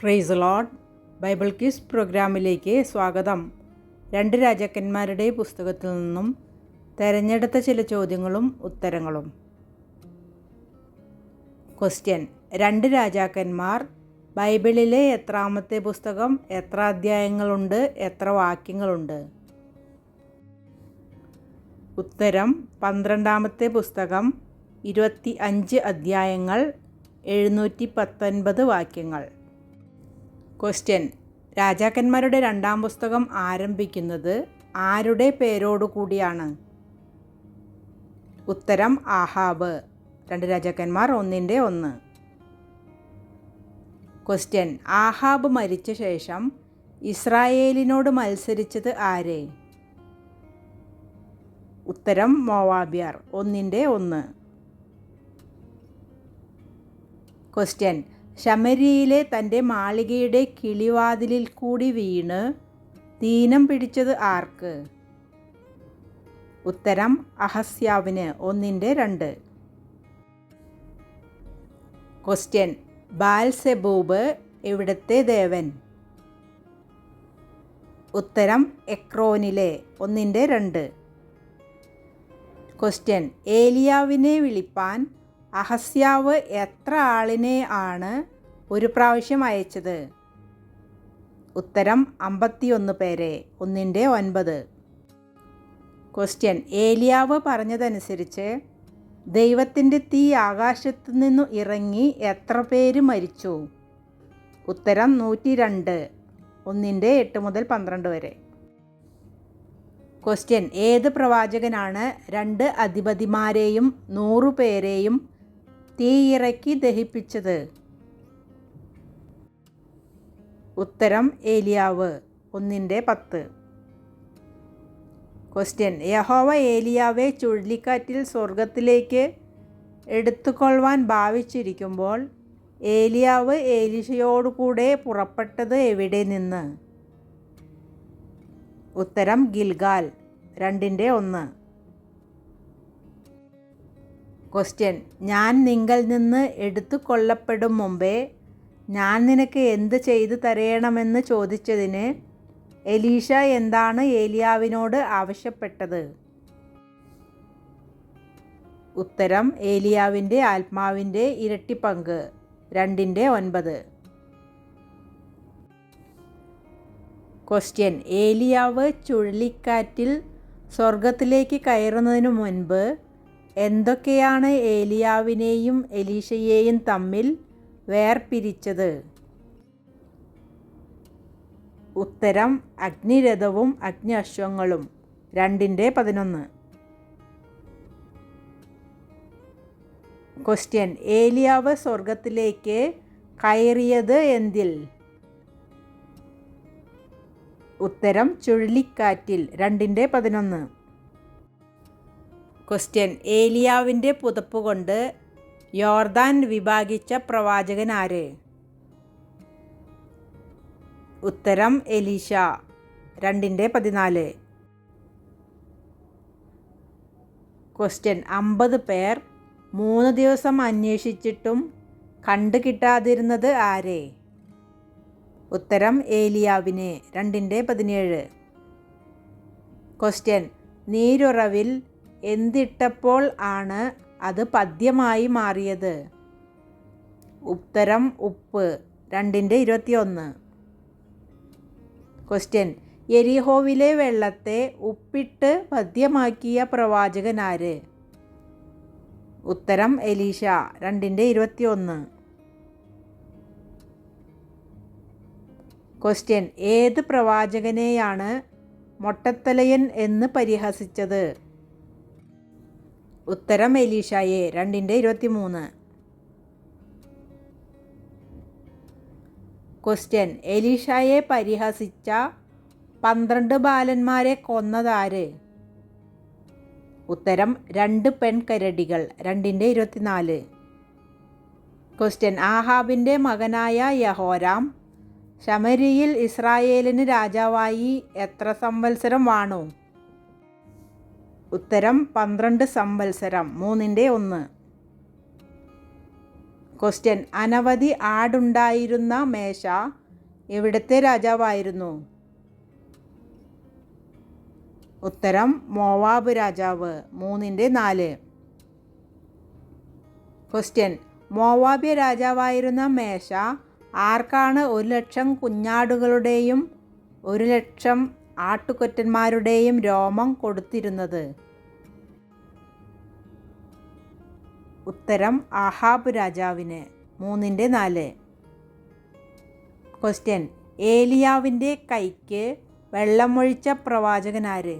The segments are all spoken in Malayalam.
Praise Lord. ബൈബിൾ ക്വിസ് പ്രോഗ്രാമിലേക്ക് സ്വാഗതം. 2 രാജാക്കന്മാരുടെ പുസ്തകത്തിൽ നിന്നും തിരഞ്ഞെടുത്ത ചില ചോദ്യങ്ങളും ഉത്തരങ്ങളും. ക്വസ്റ്റ്യൻ: 2 രാജാക്കന്മാർ ബൈബിളിലെ എത്രാമത്തെ പുസ്തകം? എത്ര അധ്യായങ്ങളുണ്ട്? എത്ര വാക്യങ്ങളുണ്ട്? ഉത്തരം: 12ാമത്തെ പുസ്തകം, 25 അധ്യായങ്ങൾ, 719 വാക്യങ്ങൾ. ക്വസ്റ്റ്യൻ: രാജാക്കന്മാരുടെ 2ാം പുസ്തകം ആരംഭിക്കുന്നത് ആരുടെ പേരോടു കൂടിയാണ്? ഉത്തരം: ആഹാബ്. 2 രാജാക്കന്മാർ 1:1. ക്വസ്റ്റ്യൻ: ആഹാബ് മരിച്ച ശേഷം ഇസ്രായേലിനോട് മത്സരിച്ചത് ആര്? ഉത്തരം: മോവാബ്യർ. 1:1. ക്വസ്റ്റ്യൻ: ശമര്യയിലെ തൻ്റെ മാളികയുടെ കിളിവാതിലിൽ കൂടി വീണ് ദീനം പിടിച്ചത് ആർക്ക്? ഉത്തരം: അഹസ്യാവിന്. 1:2. ക്വസ്റ്റ്യൻ: ബാൽസെബൂബ് എവിടത്തെ ദേവൻ? ഉത്തരം: എക്രോനിലെ. 1:2. ക്വസ്റ്റ്യൻ: ഏലിയാവിനെ വിളിപ്പാൻ അഹസ്യാവ് എത്ര ആളിനെ ആണ് ഒരു പ്രാവശ്യം അയച്ചത്? ഉത്തരം: 51 പേരെ. 1:9. ക്വസ്റ്റ്യൻ: ഏലിയാവ് പറഞ്ഞതനുസരിച്ച് ദൈവത്തിൻ്റെ തീ ആകാശത്തു നിന്നു ഇറങ്ങി എത്ര പേര് മരിച്ചു? ഉത്തരം: 102. 1:8 മുതൽ 12 വരെ. ക്വസ്റ്റ്യൻ: ഏത് പ്രവാചകനാണ് 2 അധിപതിമാരെയും 100 പേരെയും തീയിറക്കി ദഹിപ്പിച്ചത്? ഉത്തരം: ഏലിയാവ്. 1:10. ക്വസ്റ്റ്യൻ: യഹോവ ഏലിയാവെ ചുഴലിക്കാറ്റിൽ സ്വർഗത്തിലേക്ക് എടുത്തുകൊള്ളുവാൻ ഭാവിച്ചിരിക്കുമ്പോൾ ഏലിയാവ് എലീശയോടുകൂടെ പുറപ്പെട്ടത് എവിടെ നിന്ന്? ഉത്തരം: ഗിൽഗാൽ. 2:1. ക്വസ്റ്റ്യൻ: ഞാൻ നിങ്കൽ നിന്ന് എടുത്തു കൊള്ളപ്പെടും മുമ്പേ ഞാൻ നിനക്ക് എന്ത് ചെയ്തു തരയണമെന്ന് ചോദിച്ചതിന് എലീശ എന്താണ് ഏലിയാവിനോട് ആവശ്യപ്പെട്ടത്? ഉത്തരം: ഏലിയാവിൻ്റെ ആത്മാവിൻ്റെ ഇരട്ടി പങ്ക്. 2:9. ക്വസ്റ്റ്യൻ: ഏലിയാവ് ചുഴലിക്കാറ്റിൽ സ്വർഗത്തിലേക്ക് കയറുന്നതിനു മുൻപ് എന്തൊക്കെയാണ് ഏലിയാവിനെയും എലീശയെയും തമ്മിൽ വേർപിരിച്ചത്? ഉത്തരം: അഗ്നിരഥവും അഗ്നി അശ്വങ്ങളും. 2:11. ക്വസ്റ്റ്യൻ: ഏലിയാവ് സ്വർഗത്തിലേക്ക് കയറിയത് എന്തിൽ? ഉത്തരം: ചുഴലിക്കാറ്റിൽ. 2:11. ക്വസ്റ്റ്യൻ: ഏലിയാവിൻ്റെ പുതപ്പുകൊണ്ട് യോർദാൻ വിഭാഗിച്ച പ്രവാചകൻ ആര്? ഉത്തരം: എലീശ. 2:14. ക്വസ്റ്റ്യൻ: 50 പേർ 3 ദിവസം അന്വേഷിച്ചിട്ടും കണ്ടുകിട്ടാതിരുന്നത് ആരെ? ഉത്തരം: ഏലിയാവിനെ. 2:17. ക്വസ്റ്റ്യൻ: നീരുറവിൽ എന്തിട്ടപ്പോൾ ആണ് അത് പദ്യമായി മാറിയത്? ഉത്തരം: ഉപ്പ്. 2:21. ക്വസ്റ്റ്യൻ: യെരിഹോവിലെ വെള്ളത്തെ ഉപ്പിട്ട് പദ്യമാക്കിയ പ്രവാചകൻ ആര്? ഉത്തരം: എലീശ. 2:21. ക്വസ്റ്റ്യൻ: ഏത് പ്രവാചകനെയാണ് മൊട്ടത്തലയൻ എന്ന് പരിഹസിച്ചത്? ഉത്തരം: എലീശയെ. 2:23. ക്വസ്റ്റ്യൻ: എലീശയെ പരിഹസിച്ച 12 ബാലന്മാരെ കൊന്നതാര്? ഉത്തരം: 2 പെൺകരടികൾ. 2:24. ക്വസ്റ്റ്യൻ: ആഹാബിൻ്റെ മകനായ യഹോരാം ശമര്യയിൽ ഇസ്രായേലിന് രാജാവായി എത്ര സംവത്സരം വാണു? ഉത്തരം 12 സംവത്സരം. 3:1. ക്വസ്റ്റ്യൻ, അനവധി ആടുണ്ടായിരുന്ന മേശ എവിടത്തെ രാജാവായിരുന്നു? ഉത്തരം മോവാബ് രാജാവ്. 3/4. ക്വസ്റ്റ്യൻ, മോവാബ്യ രാജാവായിരുന്ന മേശ ആർക്കാണ് 1,00,000 കുഞ്ഞാടുകളുടെയും 1,00,000 ആട്ടുകൊറ്റന്മാരുടെയും രോമം കൊടുത്തിരുന്നത്? ഉത്തരം ആഹാബ് രാജാവിന്. 3/4. ക്വസ്റ്റ്യൻ, ഏലിയാവിൻ്റെ കൈക്ക് വെള്ളമൊഴിച്ച പ്രവാചകനാര്?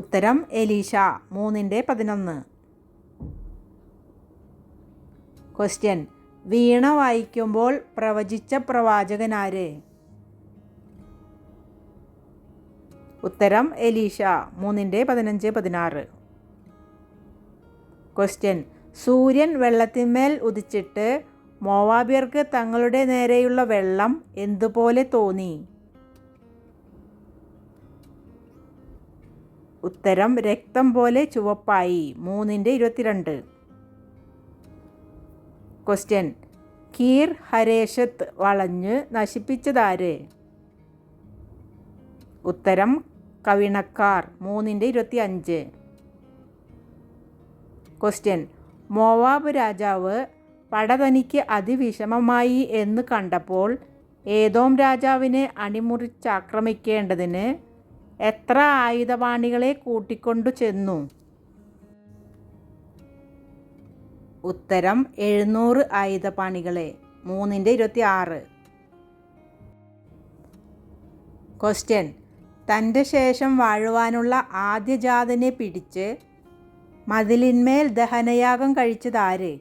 ഉത്തരം എലീശ. 3/11. ക്വസ്റ്റ്യൻ, വീണ വായിക്കുമ്പോൾ പ്രവചിച്ച പ്രവാചകനാര്? ഉത്തരം എലീശ. 3/15-16. ക്വസ്റ്റ്യൻ, സൂര്യൻ വെള്ളത്തിന്മേൽ ഉദിച്ചിട്ട് മോവാബ്യർക്ക് തങ്ങളുടെ നേരെയുള്ള വെള്ളം എന്തുപോലെ തോന്നി? ഉത്തരം രക്തം പോലെ ചുവപ്പായി. 3/22. ക്വസ്റ്റ്യൻ, കീർ ഹരേശത്ത് വളഞ്ഞ് നശിപ്പിച്ചതാര്? ഉത്തരം കവിണക്കാർ. 3/25. ക്വസ്റ്റ്യൻ, മോവാബ് രാജാവ് പട തനിക്ക് അതിവിഷമമായി എന്ന് കണ്ടപ്പോൾ ഏദോം രാജാവിനെ അണിമുറിച്ചാക്രമിക്കേണ്ടതിന് എത്ര ആയുധപാണികളെ കൂട്ടിക്കൊണ്ടു ചെന്നു? ഉത്തരം 700 ആയുധപാണികളെ. 3/26. ക്വസ്റ്റ്യൻ, തൻ്റെ ശേഷം വാഴുവാനുള്ള ആദ്യജാതനെ പിടിച്ച് മതിലിന്മേൽ ദഹനയാഗം കഴിച്ചതാര്?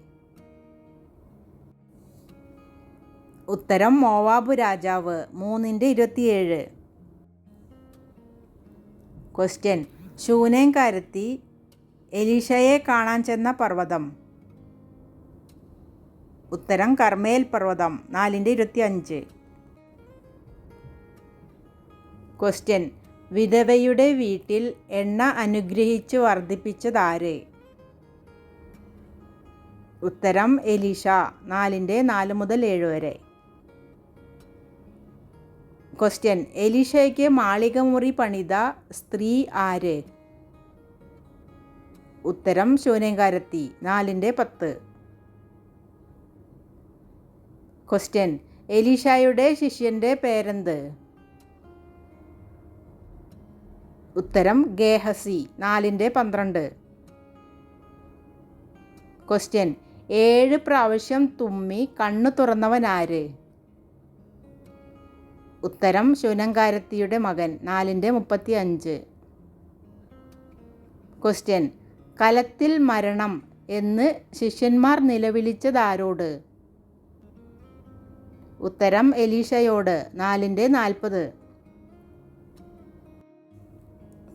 ഉത്തരം മോവാബ് രാജാവ്. 3/27. ക്വസ്റ്റ്യൻ, ശൂനേംകാരത്തി എലീശയെ കാണാൻ ചെന്ന പർവ്വതം? ഉത്തരം കർമ്മേൽ പർവ്വതം. 4/25. ക്വസ്റ്റ്യൻ, വിധവയുടെ വീട്ടിൽ എണ്ണ അനുഗ്രഹിച്ച് വർദ്ധിപ്പിച്ചതാര്? ഉത്തരം എലീശ. 4/4-7. ക്വസ്റ്റ്യൻ, എലീശയ്ക്ക് മാളികമുറി പണിത സ്ത്രീ ആര്? ഉത്തരം ശൂനേംകാരത്തി. 4/10. ക്വസ്റ്റ്യൻ, എലീശയുടെ ശിഷ്യൻ്റെ പേരെന്ത്? ഉത്തരം ഗേഹസി. 4/12. ക്വസ്റ്റ്യൻ, 7 പ്രാവശ്യം തുമ്മി കണ്ണു തുറന്നവനാര്? ഉത്തരം ശൂനേംകാരത്തിയുടെ മകൻ. 4/35. ക്വസ്റ്റ്യൻ, കലത്തിൽ മരണം എന്ന് ശിഷ്യന്മാർ നിലവിളിച്ചതാരോട്? ഉത്തരം എലീശയോട്. 4/40.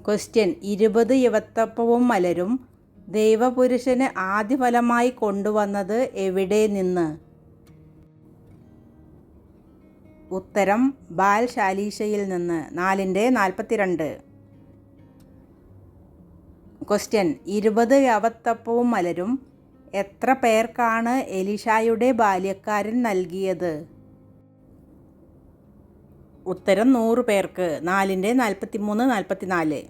ക്വസ്റ്റ്യൻ, 20 യവത്തപ്പവും മലരും ദൈവപുരുഷന് ആദ്യഫലമായി കൊണ്ടുവന്നത് എവിടെ നിന്ന്? ഉത്തരം ബാൽ ശാലീശയിൽ നിന്ന്. 4/42. ക്വസ്റ്റ്യൻ, 20 യവത്തപ്പവും മലരും എത്ര പേർക്കാണ് എലീശായുടെ ബാല്യക്കാരൻ നൽകിയത്? ഉത്തരം 100 പേർക്ക്. 4/43-44.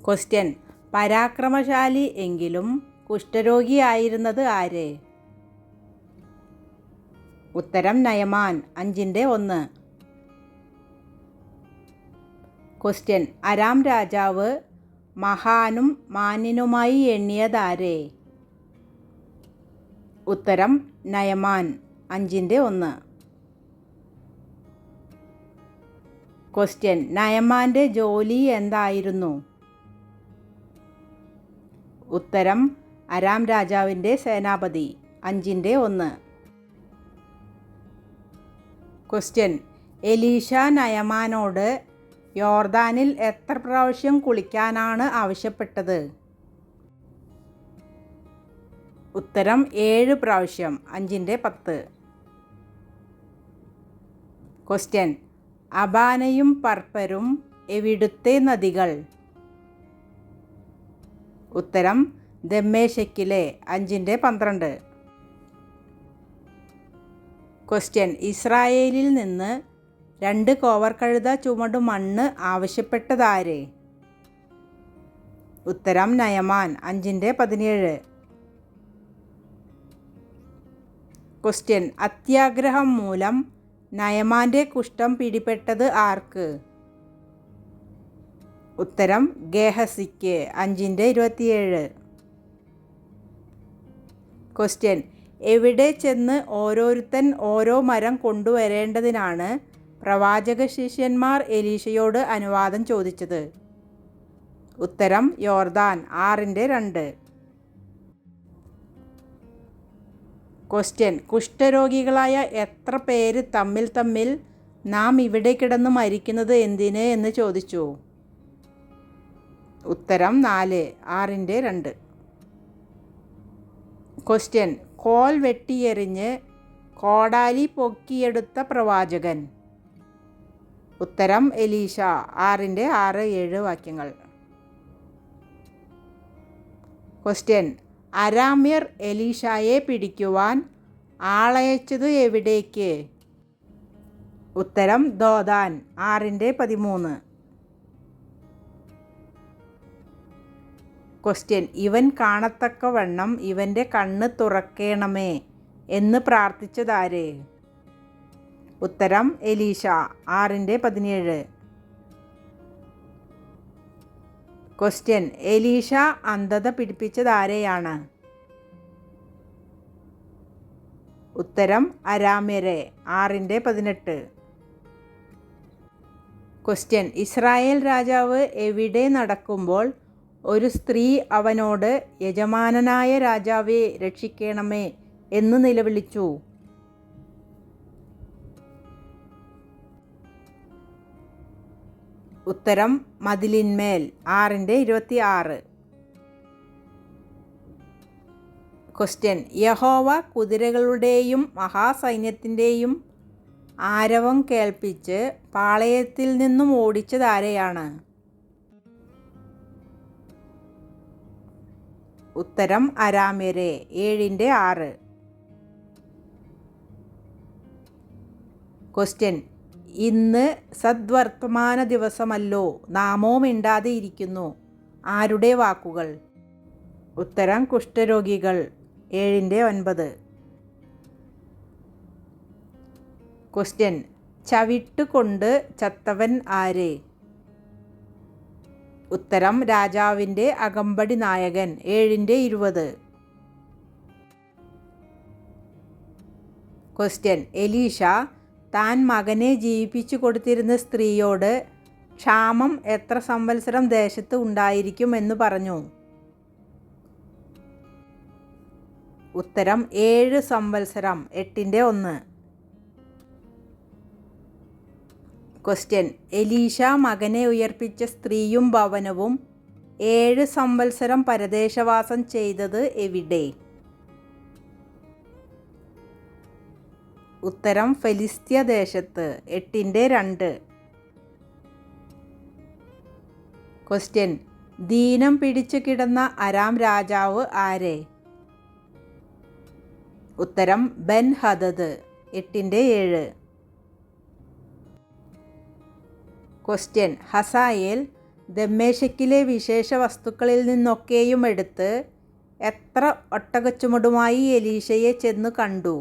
ക്വസ്റ്റ്യൻ, പരാക്രമശാലി എങ്കിലും കുഷ്ഠരോഗിയായിരുന്നത് ആര്? ഉത്തരം നയമാൻ. 5/1. ക്വസ്റ്റ്യൻ, അരാം രാജാവ് മഹാനും മാന്യനുമായി എണ്ണിയതാരെ? ഉത്തരം നയമാൻ. 5/1. ക്വസ്റ്റ്യൻ, നയമാൻ്റെ ജോലി എന്തായിരുന്നു? ഉത്തരം അരാം രാജാവിൻ്റെ സേനാപതി. 5/1. ക്വസ്റ്റ്യൻ, എലീശ നയമാനോട് യോർദാനിൽ എത്ര പ്രാവശ്യം കുളിക്കാനാണ് ആവശ്യപ്പെട്ടത്? ഉത്തരം 7 പ്രാവശ്യം. 5/10. ക്വസ്റ്റ്യൻ, അബാനയും പർപ്പരും എവിടുത്തെ നദികൾ? ഉത്തരം ദമ്മേശക്കിലെ 5:12. ക്വസ്റ്റ്യൻ: ഇസ്രായേലിൽ നിന്ന് 2 കോവർകഴുത ചുമടു മണ്ണ് ആവശ്യപ്പെട്ടതാര്? ഉത്തരം നയമാൻ 5:17. ക്വസ്റ്റ്യൻ: അത്യാഗ്രഹം മൂലം നയമാൻ്റെ കുഷ്ഠം പിടിപെട്ടത് ആർക്ക്? ഉത്തരം ഗേഹസിക്ക് 5:27. ക്വസ്റ്റ്യൻ: എവിടെ ചെന്ന് ഓരോരുത്തൻ ഓരോ മരം കൊണ്ടുവരേണ്ടതിനാണ് പ്രവാചക ശിഷ്യന്മാർ എലീശയോട് അനുവാദം ചോദിച്ചത്? ഉത്തരം യോർദാൻ 6:2. ക്വസ്റ്റ്യൻ: കുഷ്ഠരോഗികളായ എത്ര പേര് തമ്മിൽ നാം ഇവിടെ കിടന്ന് മരിക്കുന്നത് എന്തിന് എന്ന് ചോദിച്ചു? ഉത്തരം 4, 6:2. ക്വസ്റ്റ്യൻ: കോൽ വെട്ടിയെറിഞ്ഞ് കോടാലി പൊക്കിയെടുത്ത പ്രവാചകൻ? ഉത്തരം എലീശ 6:6, 7 വാക്യങ്ങൾ. ക്വസ്റ്റ്യൻ: അരാമ്യർ എലീശായെ പിടിക്കുവാൻ ആളയച്ചത് എവിടേക്ക്? ഉത്തരം ദോതാൻ 6:13. ക്വസ്റ്റ്യൻ: ഇവൻ കാണത്തക്കവണ്ണം ഇവൻ്റെ കണ്ണ് തുറക്കേണമേ എന്ന് പ്രാർത്ഥിച്ചതാര്? ഉത്തരം എലീശ 6:17. ക്വസ്റ്റ്യൻ: എലീശ അന്ധത പിടിപ്പിച്ചതാരെയാണ്? ഉത്തരം അരാമ്യരെ 6:18. ക്വസ്റ്റ്യൻ: ഇസ്രായേൽ രാജാവ് എവിടെ നടക്കുമ്പോൾ ഒരു സ്ത്രീ അവനോട് യജമാനനായ രാജാവേ രക്ഷിക്കണമേ എന്ന് നിലവിളിച്ചു? ഉത്തരം മതിലിന്മേൽ 6:26. ക്വസ്റ്റ്യൻ: യഹോവ കുതിരകളുടെയും മഹാസൈന്യത്തിൻ്റെയും ആരവം കേൾപ്പിച്ച് പാളയത്തിൽ നിന്നും ഓടിച്ചതാരെയാണ്? ഉത്തരം അരാമ്യരെ 7:6. ക്വസ്റ്റ്യൻ: ഇന്ന് സദ്വർത്തമാന ദിവസമല്ലോ, നാമോ മിണ്ടാതെ ഇരിക്കുന്നു, ആരുടെ വാക്കുകൾ? ഉത്തരം കുഷ്ഠരോഗികൾ 7:9. ക്വസ്റ്റ്യൻ: ചവിട്ടുകൊണ്ട് ചത്തവൻ ആര്? ഉത്തരം രാജാവിൻ്റെ അകമ്പടി നായകൻ 7:20. ക്വസ്റ്റ്യൻ: എലീശ താൻ മകനെ ജീവിപ്പിച്ചു കൊടുത്തിരുന്ന സ്ത്രീയോട് ക്ഷാമം എത്ര സംവത്സരം ദേശത്ത് ഉണ്ടായിരിക്കും എന്ന് പറഞ്ഞു? ഉത്തരം 7 സംവത്സരം 8:1. ക്വസ്റ്റ്യൻ: എലീശ മകനെ ഉയർപ്പിച്ച സ്ത്രീയും ഭവനവും 7 സംവത്സരം പരദേശവാസം ചെയ്തത് എവിടെ? ഉത്തരം ഫെലിസ്ത്യ ദേശത്ത് 8:2. ക്വസ്റ്റ്യൻ: ദീനം പിടിച്ചു കിടന്ന അരാം രാജാവ് ആരെ? ഉത്തരം ബെൻ ഹദദ് 8:7. ക്വസ്റ്റ്യൻ: ഹസായേൽ ദമ്മേശക്കിലെ വിശേഷ വസ്തുക്കളിൽ നിന്നൊക്കെയും എടുത്ത് എത്ര ഒട്ടകച്ചുമടുമായി എലീശയെ ചെന്നു കണ്ടു?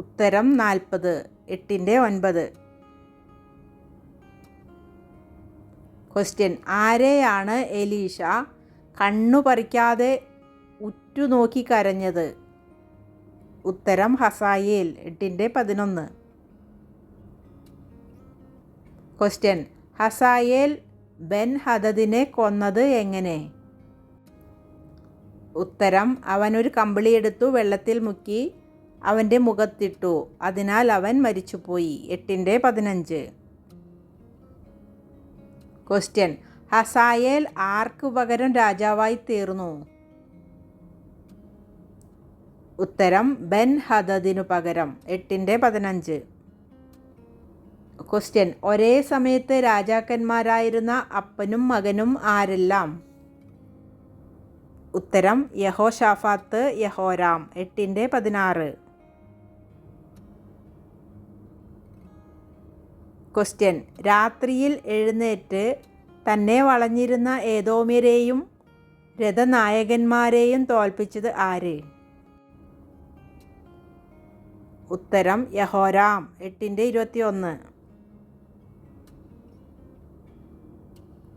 ഉത്തരം 40, 8:9. ക്വസ്റ്റ്യൻ: ആരെയാണ് എലീശ കണ്ണു പറിക്കാതെ ഉറ്റുനോക്കി കരഞ്ഞത്? ഉത്തരം ഹസായേൽ 8:11. ക്വസ്റ്റ്യൻ: ഹസായേൽ ബെൻ ഹദദിനെ കൊന്നത് എങ്ങനെ? ഉത്തരം അവനൊരു കമ്പിളിയെടുത്തു വെള്ളത്തിൽ മുക്കി അവൻ്റെ മുഖത്തിട്ടു, അതിനാൽ അവൻ മരിച്ചുപോയി 8:15. ക്വസ്റ്റ്യൻ: ഹസായേൽ ആർക്ക് പകരം രാജാവായി തീർന്നു? ഉത്തരം ബെൻ ഹദദിനു പകരം 8:15. ക്വസ്റ്റ്യൻ: ഒരേ സമയത്ത് രാജാക്കന്മാരായിരുന്ന അപ്പനും മകനും ആരെല്ലാം? ഉത്തരം: യഹോശാഫാത്ത്, യഹോരാം. 8:16. ക്വസ്റ്റ്യൻ: രാത്രിയിൽ എഴുന്നേറ്റ് തന്നെ വളഞ്ഞിരുന്ന ഏദോമ്യരെയും രഥനായകന്മാരെയും തോൽപ്പിച്ചത് ആര്? ഉത്തരം: യഹോരാം. 8:21.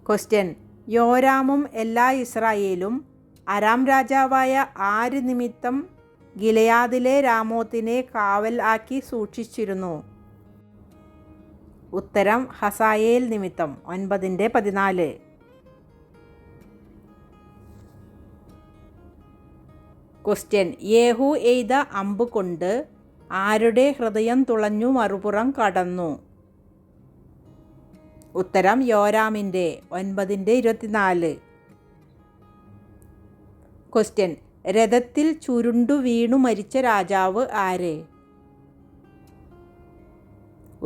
ക്വസ്റ്റ്യൻ: യോരാമും എല്ലാ ഇസ്രായേലും അരാം രാജാവായ ആര് നിമിത്തം ഗിലെയാദിലെ രാമോത്തിനെ കാവൽ ആക്കി സൂക്ഷിച്ചിരുന്നു? ഉത്തരം: ഹസായേൽ നിമിത്തം. 9:14. ക്വസ്റ്റ്യൻ: യേഹൂ എയ്ത അമ്പുകൊണ്ട് ആരുടെ ഹൃദയം തുളഞ്ഞു മറുപുറം കടന്നു? ഉത്തരം: യോരാമിൻ്റെ. 9:24. ക്വസ്റ്റ്യൻ: രഥത്തിൽ ചുരുണ്ടു വീണു മരിച്ച രാജാവ് ആര്?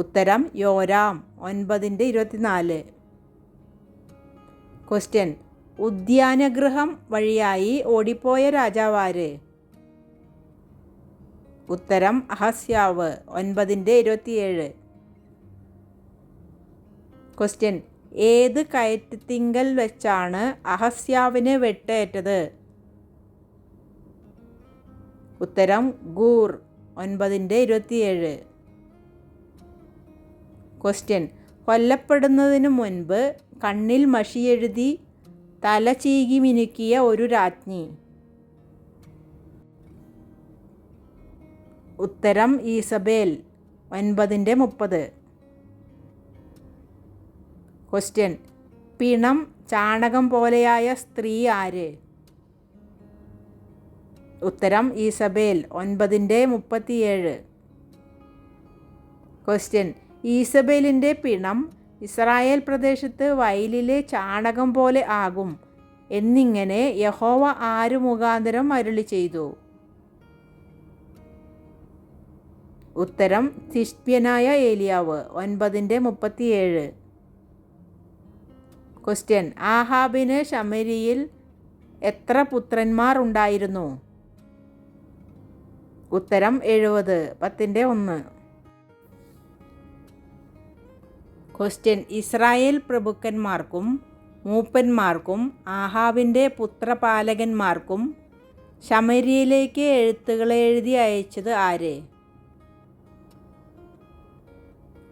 ഉത്തരം: യോരാം. 9:24. ക്വസ്റ്റ്യൻ: ഉദ്യാനഗൃഹം വഴിയായി ഓടിപ്പോയ രാജാവ് ആര്? ഉത്തരം: അഹസ്യാവ്. 9:27. ക്വസ്റ്റ്യൻ: ഏത് കയറ്റത്തിങ്കൽ വെച്ചാണ് അഹസ്യാവിന് വെട്ടേറ്റത്? ഉത്തരം: ഗൂർ. 9:27. ക്വസ്റ്റ്യൻ: കൊല്ലപ്പെടുന്നതിനു മുൻപ് കണ്ണിൽ മഷിയെഴുതി തല ചീകി മിനുക്കിയ ഒരു രാജ്ഞി? ഉത്തരം: ഈസബേൽ. 9:30. ക്വസ്റ്റ്യൻ: പിണം ചാണകം പോലെയായ സ്ത്രീ ആര്? ഉത്തരം: ഈസബേൽ. 9:37. ക്വസ്റ്റ്യൻ: ഈസബേലിൻ്റെ പിണം ഇസ്രായേൽ പ്രദേശത്ത് വയലിലെ ചാണകം പോലെ ആകും എന്നിങ്ങനെ യഹോവ ആരു മുഖാന്തരം അരുളി ചെയ്തു? ഉത്തരം: തിശ്ബ്യനായ ഏലിയാവ്. 9:37. ക്വസ്റ്റ്യൻ: ആഹാബിന് ശമര്യയിൽ എത്ര പുത്രന്മാർ ഉണ്ടായിരുന്നു? ഉത്തരം: 70. 10:1. ക്വസ്റ്റ്യൻ: ഇസ്രായേൽ പ്രഭുക്കന്മാർക്കും മൂപ്പന്മാർക്കും ആഹാബിൻ്റെ പുത്രപാലകന്മാർക്കും ശമര്യയിലേക്ക് എഴുത്തുകൾ എഴുതി അയച്ചത് ആര്?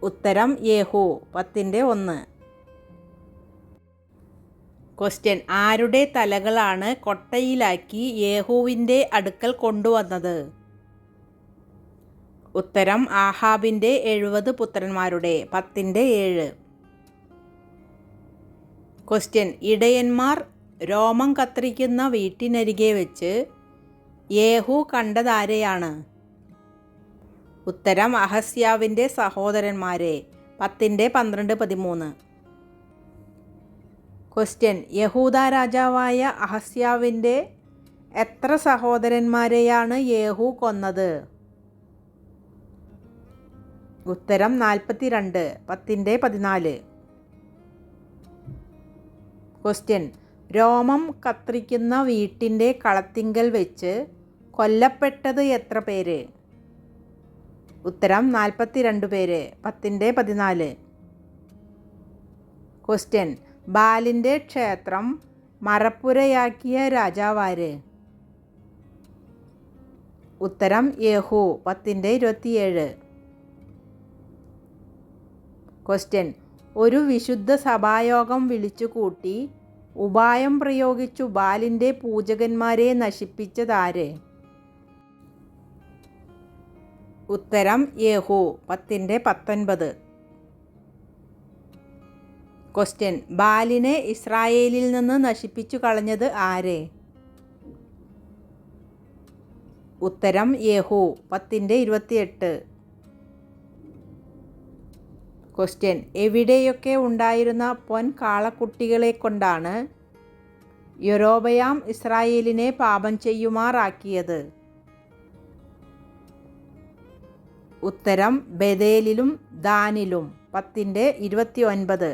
ഉത്തരം: യേഹൂ. 10:1. ക്വസ്റ്റ്യൻ: ആരുടെ തലകളാണ് കൊട്ടയിലാക്കി യേഹൂവിൻ്റെ അടുക്കൽ കൊണ്ടുവന്നത്? ഉത്തരം: ആഹാബിൻ്റെ 70 പുത്രന്മാരുടെ. 10:7. ക്വസ്റ്റ്യൻ: ഇടയന്മാർ രോമം കത്രിക്കുന്ന വീട്ടിനരികെ വെച്ച് യേഹൂ കണ്ടതാരെയാണ്? ഉത്തരം: അഹസ്യാവിൻ്റെ സഹോദരന്മാരെ. 10:12-13. ക്വസ്റ്റ്യൻ: യഹൂദ രാജാവായ അഹസ്യാവിൻ്റെ എത്ര സഹോദരന്മാരെയാണ് യേഹൂ കൊന്നത്? ഉത്തരം: 42. 10:14. ക്വസ്റ്റ്യൻ: രോമം കത്രിക്കുന്ന വീട്ടിൻ്റെ കളത്തിങ്കൽ വെച്ച് കൊല്ലപ്പെട്ടത് എത്ര പേര്? ഉത്തരം: 42 പേര്. 10:14. ക്വസ്റ്റ്യൻ: ബാലിൻ്റെ ക്ഷേത്രം മറപ്പുരയാക്കിയ രാജാവാര്? ഉത്തരം: യേഹൂ. 10:27. ക്വസ്റ്റ്യൻ: ഒരു വിശുദ്ധ സഭായോഗം വിളിച്ചുകൂട്ടി ഉപായം പ്രയോഗിച്ചു ബാലിൻ്റെ പൂജകന്മാരെ നശിപ്പിച്ചതാര്? ഉത്തരം: യേഹൂ. 10:19. ക്വസ്റ്റ്യൻ: ബാലിനെ ഇസ്രായേലിൽ നിന്ന് നശിപ്പിച്ചു കളഞ്ഞത് ആര്? ഉത്തരം: യേഹൂ. 10:28. ക്വസ്റ്റ്യൻ: എവിടെയൊക്കെ ഉണ്ടായിരുന്ന പൊൻകാളക്കുട്ടികളെ കൊണ്ടാണ് യൊരോബയാം ഇസ്രായേലിനെ പാപം ചെയ്യുമാറാക്കിയത്? ഉത്തരം ബേഥേലിലും ദാനിലും. 10:29.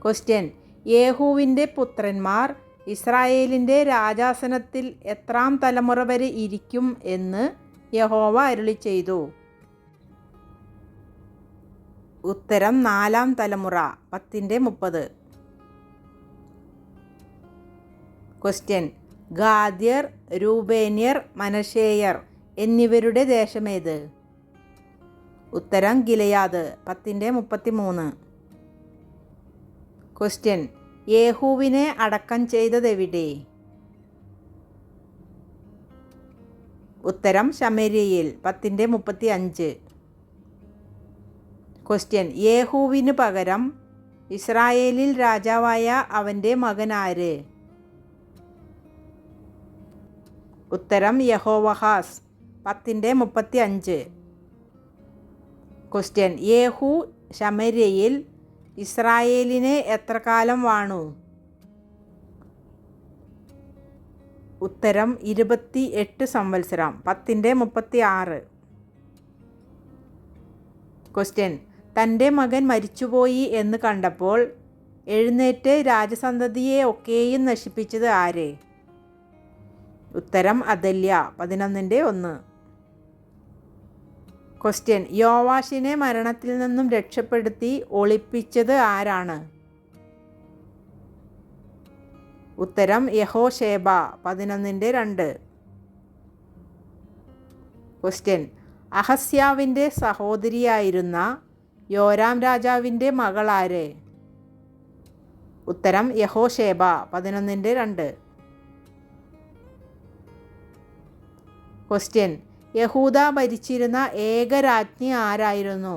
ക്വസ്റ്റ്യൻ: യേഹൂവിൻ്റെ പുത്രന്മാർ ഇസ്രായേലിൻ്റെ രാജാസനത്തിൽ എത്രാം തലമുറ വരെ ഇരിക്കും എന്ന് യഹോവ അരുളിച്ചെയ്തു? ഉത്തരം 4-ാം തലമുറ. 10:30. ക്വസ്റ്റ്യൻ: ഗാദ്യർ, രൂബേന്യർ, മനശ്ശേയർ എന്നിവരുടെ ദേശമേത്? ഉത്തരം ഗിലെയാദ്. 10:33. ക്വസ്റ്റ്യൻ: യേഹൂവിനെ അടക്കം ചെയ്തതെവിടെ? ഉത്തരം ശമര്യയിൽ. 10:35. ക്വസ്റ്റ്യൻ: യേഹൂവിന് പകരം ഇസ്രായേലിൽ രാജാവായ അവൻ്റെ മകൻ ആര്? ഉത്തരം യഹോവഹാസ്. 10:35. ക്വസ്റ്റ്യൻ: യേഹൂ ശമര്യയിൽ ഇസ്രായേലിനെ എത്ര കാലം വാണു? ഉത്തരം 28 സംവത്സരം. 10:36. ക്വസ്റ്റ്യൻ: തൻ്റെ മകൻ മരിച്ചുപോയി എന്ന് കണ്ടപ്പോൾ എഴുന്നേറ്റ് രാജസന്തതിയെ ഒക്കെയും നശിപ്പിച്ചത് ആര്? ഉത്തരം അദല്യ. 11:1. ക്വസ്റ്റ്യൻ: യോവാശിനെ മരണത്തിൽ നിന്നും രക്ഷപ്പെടുത്തി ഒളിപ്പിച്ചത് ആരാണ്? ഉത്തരം യഹോശേബ. 11:2. ക്വസ്റ്റ്യൻ: അഹസ്യാവിൻ്റെ സഹോദരിയായിരുന്ന യോരാം രാജാവിൻ്റെ മകൾ ആര്? ഉത്തരം യഹോശേബ. 11:2. ക്വസ്റ്റ്യൻ: യഹൂദ ഭരിച്ചിരുന്ന ഏക രാജ്ഞി ആരായിരുന്നു?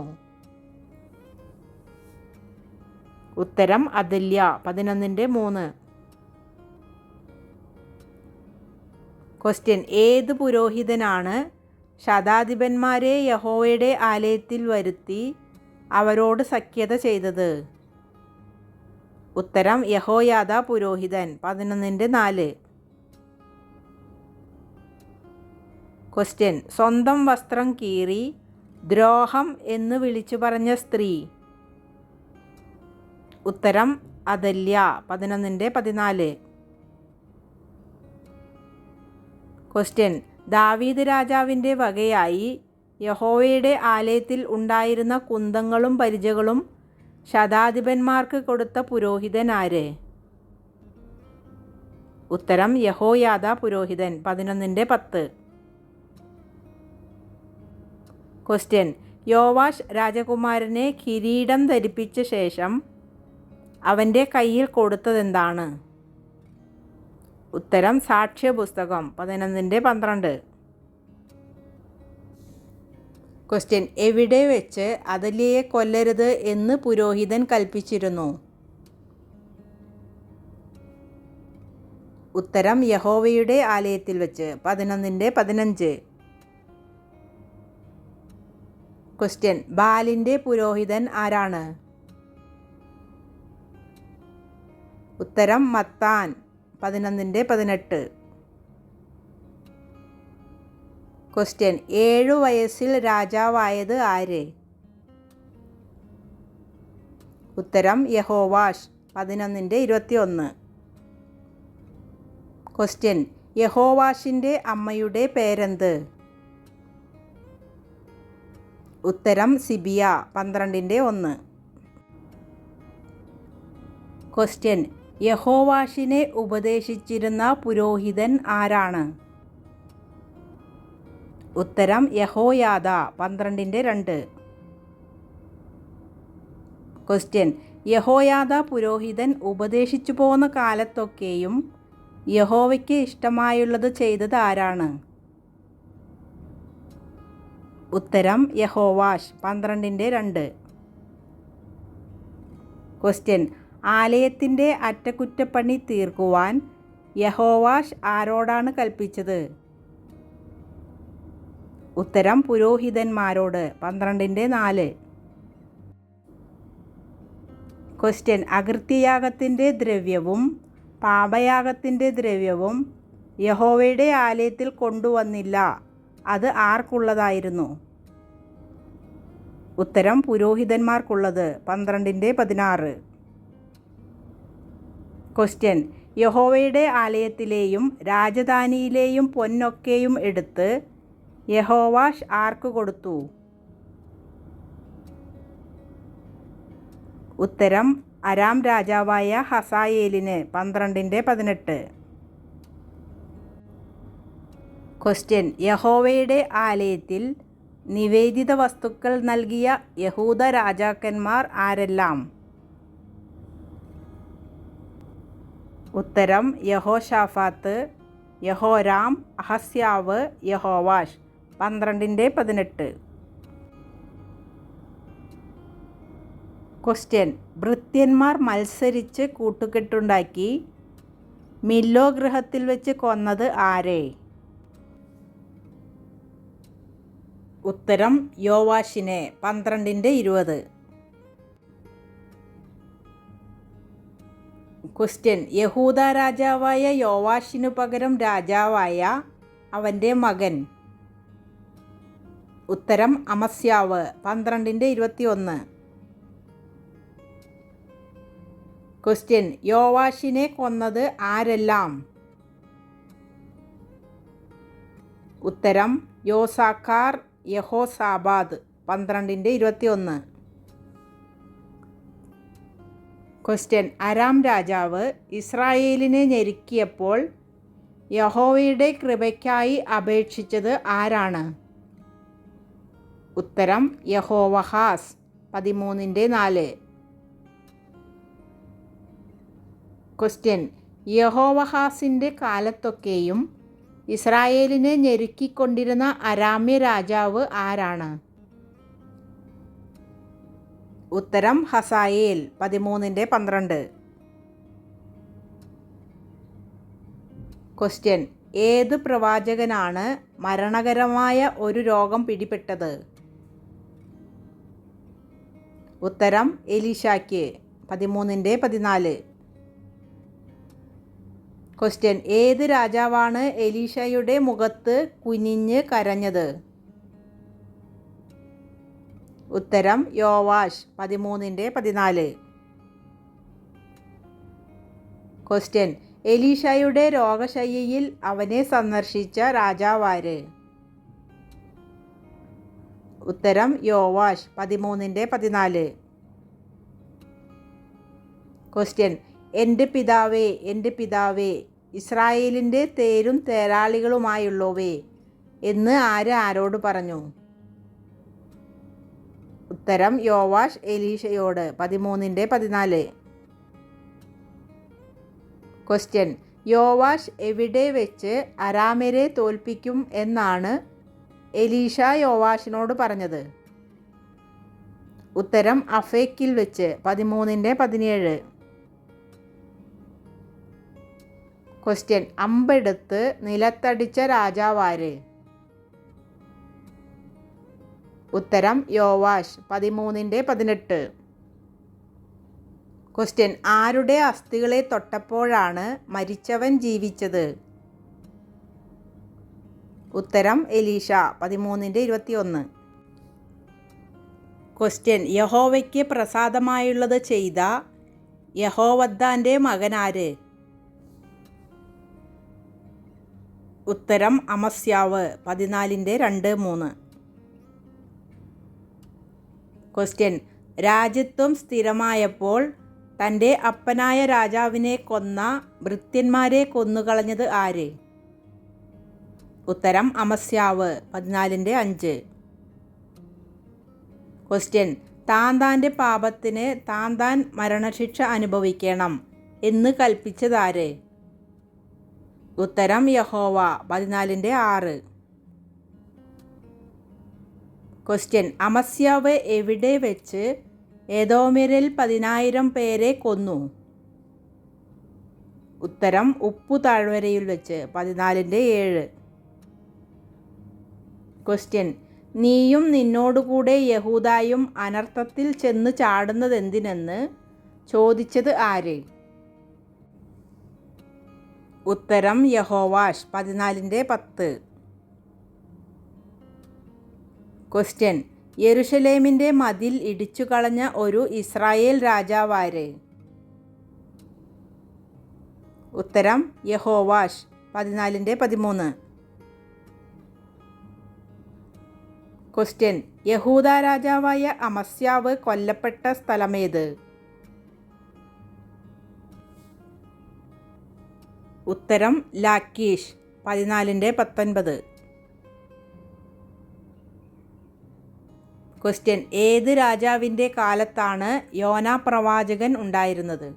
ഉത്തരം അദല്യ. 11:3. ക്വസ്റ്റ്യൻ: ഏത് പുരോഹിതനാണ് ശതാധിപന്മാരെ യഹോവയുടെ ആലയത്തിൽ വരുത്തി അവരോട് സഖ്യത ചെയ്തത്? ഉത്തരം യഹോയാദ പുരോഹിതൻ. 11:4. ക്വസ്റ്റ്യൻ: സ്വന്തം വസ്ത്രം കീറി ദ്രോഹം എന്ന് വിളിച്ചു പറഞ്ഞ സ്ത്രീ? ഉത്തരം അദല്യ. 11:14. ക്വസ്റ്റ്യൻ: ദാവീദ് രാജാവിൻ്റെ വകയായി യഹോവയുടെ ആലയത്തിൽ ഉണ്ടായിരുന്ന കുന്തങ്ങളും പരിചകളും ശതാധിപന്മാർക്ക് കൊടുത്ത പുരോഹിതൻ ആര്? ഉത്തരം യഹോയാദ പുരോഹിതൻ. 11:10. ക്വസ്റ്റ്യൻ: യോവാഷ് രാജകുമാരനെ കിരീടം ധരിപ്പിച്ച ശേഷം അവൻ്റെ കയ്യിൽ കൊടുത്തതെന്താണ്? ഉത്തരം സാക്ഷ്യപുസ്തകം. 11:12. ക്വസ്റ്റ്യൻ: എവിടെ വെച്ച് അദല്യയെ കൊല്ലരുത് എന്ന് പുരോഹിതൻ കൽപ്പിച്ചിരുന്നു? ഉത്തരം യഹോവയുടെ ആലയത്തിൽ വെച്ച്. 11:15. ക്വസ്റ്റ്യൻ: ബാലിൻ്റെ പുരോഹിതൻ ആരാണ്? ഉത്തരം മത്താൻ. 11:18. ക്വസ്റ്റ്യൻ: 7 വയസ്സിൽ രാജാവായത് ആര്? ഉത്തരം യഹോവാഷ്. 11:21. ക്വസ്റ്റ്യൻ: യഹോവാഷിൻ്റെ അമ്മയുടെ പേരെന്ത്? ഉത്തരം സിബിയ. 12:1. ക്വസ്റ്റ്യൻ: യഹോവാഷിനെ ഉപദേശിച്ചിരുന്ന പുരോഹിതൻ ആരാണ്? ഉത്തരം യഹോയാദ. 12:2. ക്വസ്റ്റ്യൻ: യഹോയാദ പുരോഹിതൻ ഉപദേശിച്ചു പോന്ന കാലത്തൊക്കെയും യഹോവയ്ക്ക് ഇഷ്ടമായുള്ളത് ചെയ്തത് ആരാണ്? ഉത്തരം യഹോവാഷ്. 12:2. ക്വസ്റ്റ്യൻ: ആലയത്തിൻ്റെ അറ്റകുറ്റപ്പണി തീർക്കുവാൻ യഹോവാഷ് ആരോടാണ് കൽപ്പിച്ചത്? ഉത്തരം പുരോഹിതന്മാരോട്. 12:4. ക്വസ്റ്റ്യൻ: അകൃത്യയാഗത്തിൻ്റെ ദ്രവ്യവും പാപയാഗത്തിൻ്റെ ദ്രവ്യവും യഹോവയുടെ ആലയത്തിൽ കൊണ്ടുവന്നില്ല. അത് ആർക്കുള്ളതായിരുന്നു? ഉത്തരം പുരോഹിതന്മാർക്കുള്ളത് 12:16. ക്വസ്റ്റ്യൻ: യഹോവയുടെ ആലയത്തിലെയും രാജധാനിയിലെയും പൊന്നൊക്കെയും എടുത്ത് യഹോവാഷ് ആർക്ക് കൊടുത്തു? ഉത്തരം അരാം രാജാവായ ഹസായേലിന് 12:18. ക്വസ്റ്റ്യൻ: യഹോവയുടെ ആലയത്തിൽ നിവേദിത വസ്തുക്കൾ നൽകിയ യഹൂദ രാജാക്കന്മാർ ആരെല്ലാം? ഉത്തരം യഹോശാഫാത്ത്, യഹോരാം, അഹസ്യാവ്, യഹോവാഷ്. 12:18. ക്വസ്റ്റ്യൻ: ഭൃത്യന്മാർ മത്സരിച്ച് കൂട്ടുകെട്ടുണ്ടാക്കി മില്ലോ ഗൃഹത്തിൽ വെച്ച് കൊന്നത് ആരെ? ഉത്തരം യോവാഷിനെ. 12:20. ക്വസ്റ്റ്യൻ: യഹൂദ രാജാവായ യോവാഷിനു പകരം രാജാവായ അവൻ്റെ മകൻ? ഉത്തരം അമസ്യാവ്. 12:21. ക്വസ്റ്റ്യൻ: യോവാഷിനെ കൊന്നത് ആരെല്ലാം? ഉത്തരം യോസാക്കാർ, യഹോസാബാദ്. 12:21. ക്വസ്റ്റ്യൻ: അരാം രാജാവ് ഇസ്രായേലിനെ ഞെരുക്കിയപ്പോൾ യഹോവയുടെ കൃപയ്ക്കായി അപേക്ഷിച്ചത് ആരാണ്? ഉത്തരം യഹോവഹാസ്. 13:4. ക്വസ്റ്റ്യൻ: യഹോവഹാസിൻ്റെ കാലത്തൊക്കെയും ഇസ്രായേലിനെ ഞെരുക്കിക്കൊണ്ടിരുന്ന അരാമ്യ രാജാവ് ആരാണ്? ഉത്തരം ഹസായേൽ. 13:12. ക്വസ്റ്റ്യൻ: ഏത് പ്രവാചകനാണ് മരണകരമായ ഒരു രോഗം പിടിപെട്ടത്? ഉത്തരം എലീശായ്ക്ക്. 13:14. ക്വസ്റ്റ്യൻ: ഏത് രാജാവാണ് എലീശയുടെ മുഖത്ത് കുനിഞ്ഞ് കരഞ്ഞത്? ഉത്തരം യോവാഷ്. 13:14. ക്വസ്റ്റ്യൻ: എലീശയുടെ രോഗശയ്യയിൽ അവനെ സന്ദർശിച്ച രാജാവാര്? ഉത്തരം യോവാഷ്. 13:14. ക്വസ്റ്റ്യൻ: എൻ്റെ പിതാവേ, എൻ്റെ പിതാവേ, ഇസ്രായേലിൻ്റെ തേരും തേരാളികളുമായുള്ളവേ എന്ന് ആരോട് പറഞ്ഞു? ഉത്തരം യോവാഷ് എലീശയോട്. 13:14. ക്വസ്റ്റ്യൻ: യോവാഷ് എവിടെ വെച്ച് അരാമ്യരെ തോൽപ്പിക്കും എന്നാണ് എലീശ യോവാഷിനോട് പറഞ്ഞത്? ഉത്തരം അഫേക്കിൽ വെച്ച്. 13:17. ക്വസ്റ്റ്യൻ: അമ്പെടുത്ത് നിലത്തടിച്ച രാജാവാര്? ഉത്തരം യോവാഷ്. 13:18. ക്വസ്റ്റ്യൻ: ആരുടെ അസ്ഥികളെ തൊട്ടപ്പോഴാണ് മരിച്ചവൻ ജീവിച്ചത്? ഉത്തരം എലീശ. 13:21. ക്വസ്റ്റ്യൻ: യഹോവയ്ക്ക് പ്രസാദമായുള്ളത് ചെയ്ത യഹോവദ്ദാൻ്റെ മകനാര്? ഉത്തരം അമസ്യാവ്. 14:2-3. ക്വസ്റ്റ്യൻ: രാജ്യത്വം സ്ഥിരമായപ്പോൾ തൻ്റെ അപ്പനായ രാജാവിനെ കൊന്ന ഭൃത്യന്മാരെ കൊന്നുകളഞ്ഞത് ആര്? ഉത്തരം അമസ്യാവ്. 14:5. ക്വസ്റ്റ്യൻ: താൻ്റെ പാപത്തിന് താൻ മരണശിക്ഷ അനുഭവിക്കണം എന്ന് കൽപ്പിച്ചതാര്? ഉത്തരം യഹോവ. 14:6. ക്വസ്റ്റ്യൻ: അമസ്യാവ് എവിടെ വെച്ച് ഏദോമ്യരിൽ 10,000 പേരെ കൊന്നു? ഉത്തരം ഉപ്പു താഴ്വരയിൽ വെച്ച്. 14:7. ക്വസ്റ്റ്യൻ: നീയും നിന്നോടുകൂടെ യഹൂദായും അനർത്ഥത്തിൽ ചെന്ന് ചാടുന്നതെന്തിനെന്ന് ചോദിച്ചത് ആര്? ഉത്തരം യഹോവാഷ്. 14:10. ക്വസ്റ്റ്യൻ: യെരുശലേമിൻ്റെ മതിൽ ഇടിച്ചു കളഞ്ഞ ഒരു ഇസ്രായേൽ രാജാവാര്? ഉത്തരം യഹോവാഷ്. 14:13. ക്വസ്റ്റ്യൻ: യഹൂദ രാജാവായ അമസ്യാവ് കൊല്ലപ്പെട്ട സ്ഥലമേത്? ഉത്തരം ലാക്കീഷ്. 14:19. ക്വസ്റ്റ്യൻ: ഏത് രാജാവിൻ്റെ കാലത്താണ് യോനാ പ്രവാചകൻ ഉണ്ടായിരുന്നത്?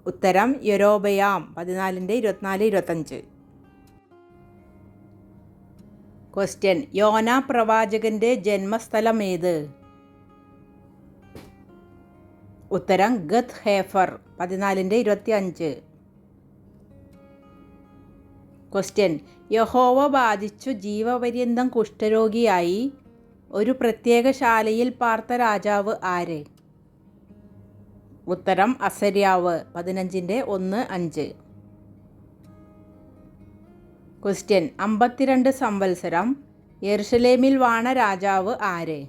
ഉത്തരം യൊരോബയാം. 14:24-25. ക്വസ്റ്റ്യൻ: യോനാ പ്രവാചകൻ്റെ ജന്മസ്ഥലം ഏത്? ഉത്തരം ഗത്ത് ഹേഫർ. 14:25. ക്വസ്റ്റ്യൻ: യഹോവ ബാധിച്ചു ജീവപര്യന്തം കുഷ്ഠരോഗിയായി ഒരു പ്രത്യേക ശാലയിൽ പാർത്ത രാജാവ് ആര്? ഉത്തരം അസര്യാവ്. 15:1-5. ക്വസ്റ്റ്യൻ: 52 സംവത്സരം യെരുശലേമിൽ വാണ രാജാവ് ആര്?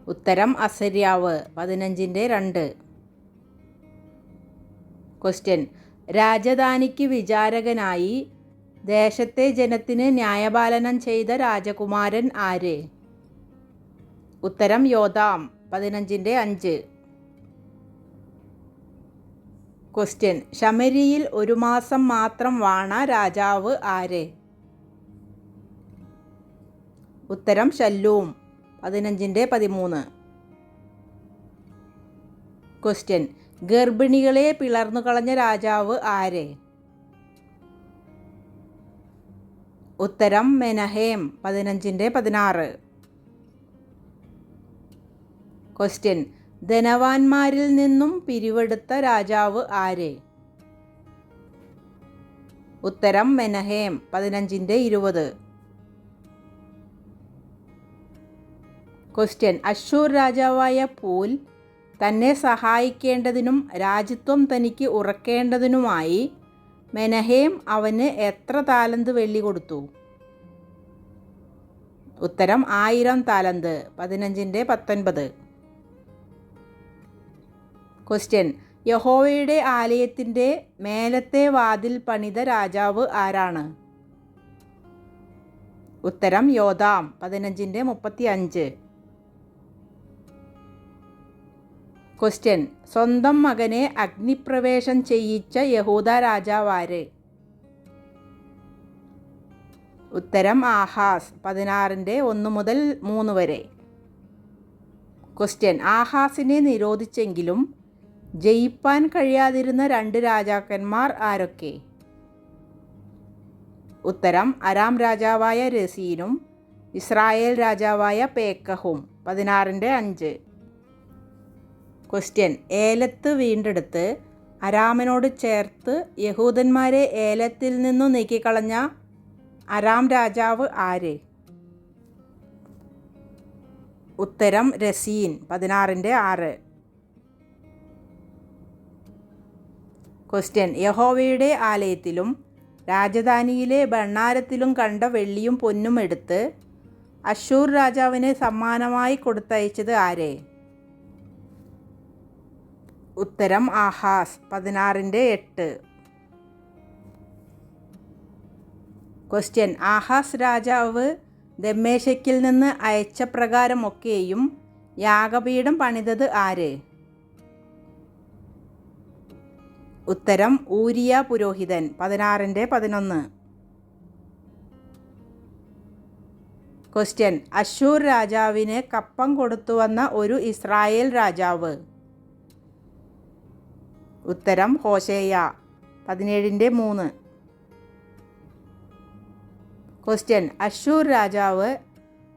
ഉത്തരം അസര്യാവ്. 15:2. ക്വസ്റ്റ്യൻ: രാജധാനിക്ക് വിചാരകനായി ദേശത്തെ ജനത്തിന് ന്യായപാലനം ചെയ്ത രാജകുമാരൻ ആര്? ഉത്തരം യോഥാം. 15:5. ക്വസ്റ്റ്യൻ: ശമര്യയിൽ 1 മാസം മാത്രം വാണ രാജാവ് ആര്? ഉത്തരം ശല്ലൂം. 15:13. ക്വസ്റ്റ്യൻ: ഗർഭിണികളെ പിളർന്നു കളഞ്ഞ രാജാവ് ആര്? ഉത്തരം മെനഹേം. 15:16. ക്വസ്റ്റ്യൻ: ധനവാന്മാരിൽ നിന്നും പിരിവെടുത്ത രാജാവ് ആര്? ഉത്തരം മെനഹേം. 15:20. ക്വസ്റ്റ്യൻ: അശ്ശൂർ രാജാവായ പൂൽ തന്നെ സഹായിക്കേണ്ടതിനും രാജ്യത്വം തനിക്ക് ഉറക്കേണ്ടതിനുമായി മെനഹേം അവന് എത്ര താലന്ത് വെള്ളി കൊടുത്തു? ഉത്തരം 1000 താലന്ത്. 15:19. ക്വസ്റ്റ്യൻ: യഹോവയുടെ ആലയത്തിൻ്റെ മേലത്തെ വാതിൽ പണിത രാജാവ് ആരാണ്? ഉത്തരം യോഥാം. 15:35. ക്വസ്റ്റ്യൻ: സ്വന്തം മകനെ അഗ്നിപ്രവേശം ചെയ്യിച്ച യഹൂദ രാജാവാര്? ഉത്തരം ആഹാസ്. 16:1-3 ക്വസ്റ്റ്യൻ: ആഹാസിനെ നിരോധിച്ചെങ്കിലും ജയിപ്പാൻ കഴിയാതിരുന്ന 2 രാജാക്കന്മാർ ആരൊക്കെ? ഉത്തരം അരാം രാജാവായ രസീനും ഇസ്രായേൽ രാജാവായ പേക്കഹും. 16:5. ക്വസ്റ്റ്യൻ: ഏലത്ത് വീണ്ടെടുത്ത് അരാമിനോട് ചേർത്ത് യഹൂദന്മാരെ ഏലത്തിൽ നിന്നു നീക്കിക്കളഞ്ഞ അരാം രാജാവ് ആര്? ഉത്തരം രസീൻ. 16:6. ക്വസ്റ്റ്യൻ: യഹോവയുടെ ആലയത്തിലും രാജധാനിയിലെ ഭണ്ഡാരത്തിലും കണ്ട വെള്ളിയും പൊന്നും എടുത്ത് അശ്ശൂർ രാജാവിന് സമ്മാനമായി കൊടുത്തയച്ചത് ആര്? ഉത്തരം ആഹാസ്. 16:8. ക്വസ്റ്റ്യൻ: ആഹാസ് രാജാവ് ദമ്മേശക്കിൽ നിന്ന് അയച്ച പ്രകാരമൊക്കെയും യാഗപീഠം പണിതത് ആര്? ഉത്തരം ഊരിയ പുരോഹിതൻ. 16:11. ക്വസ്റ്റ്യൻ: അശ്ശൂർ രാജാവിന് കപ്പം കൊടുത്തുവന്ന ഒരു ഇസ്രായേൽ രാജാവ്? ഉത്തരം ഹോശേയ. 17:3. ക്വസ്റ്റ്യൻ: അശ്ശൂർ രാജാവ്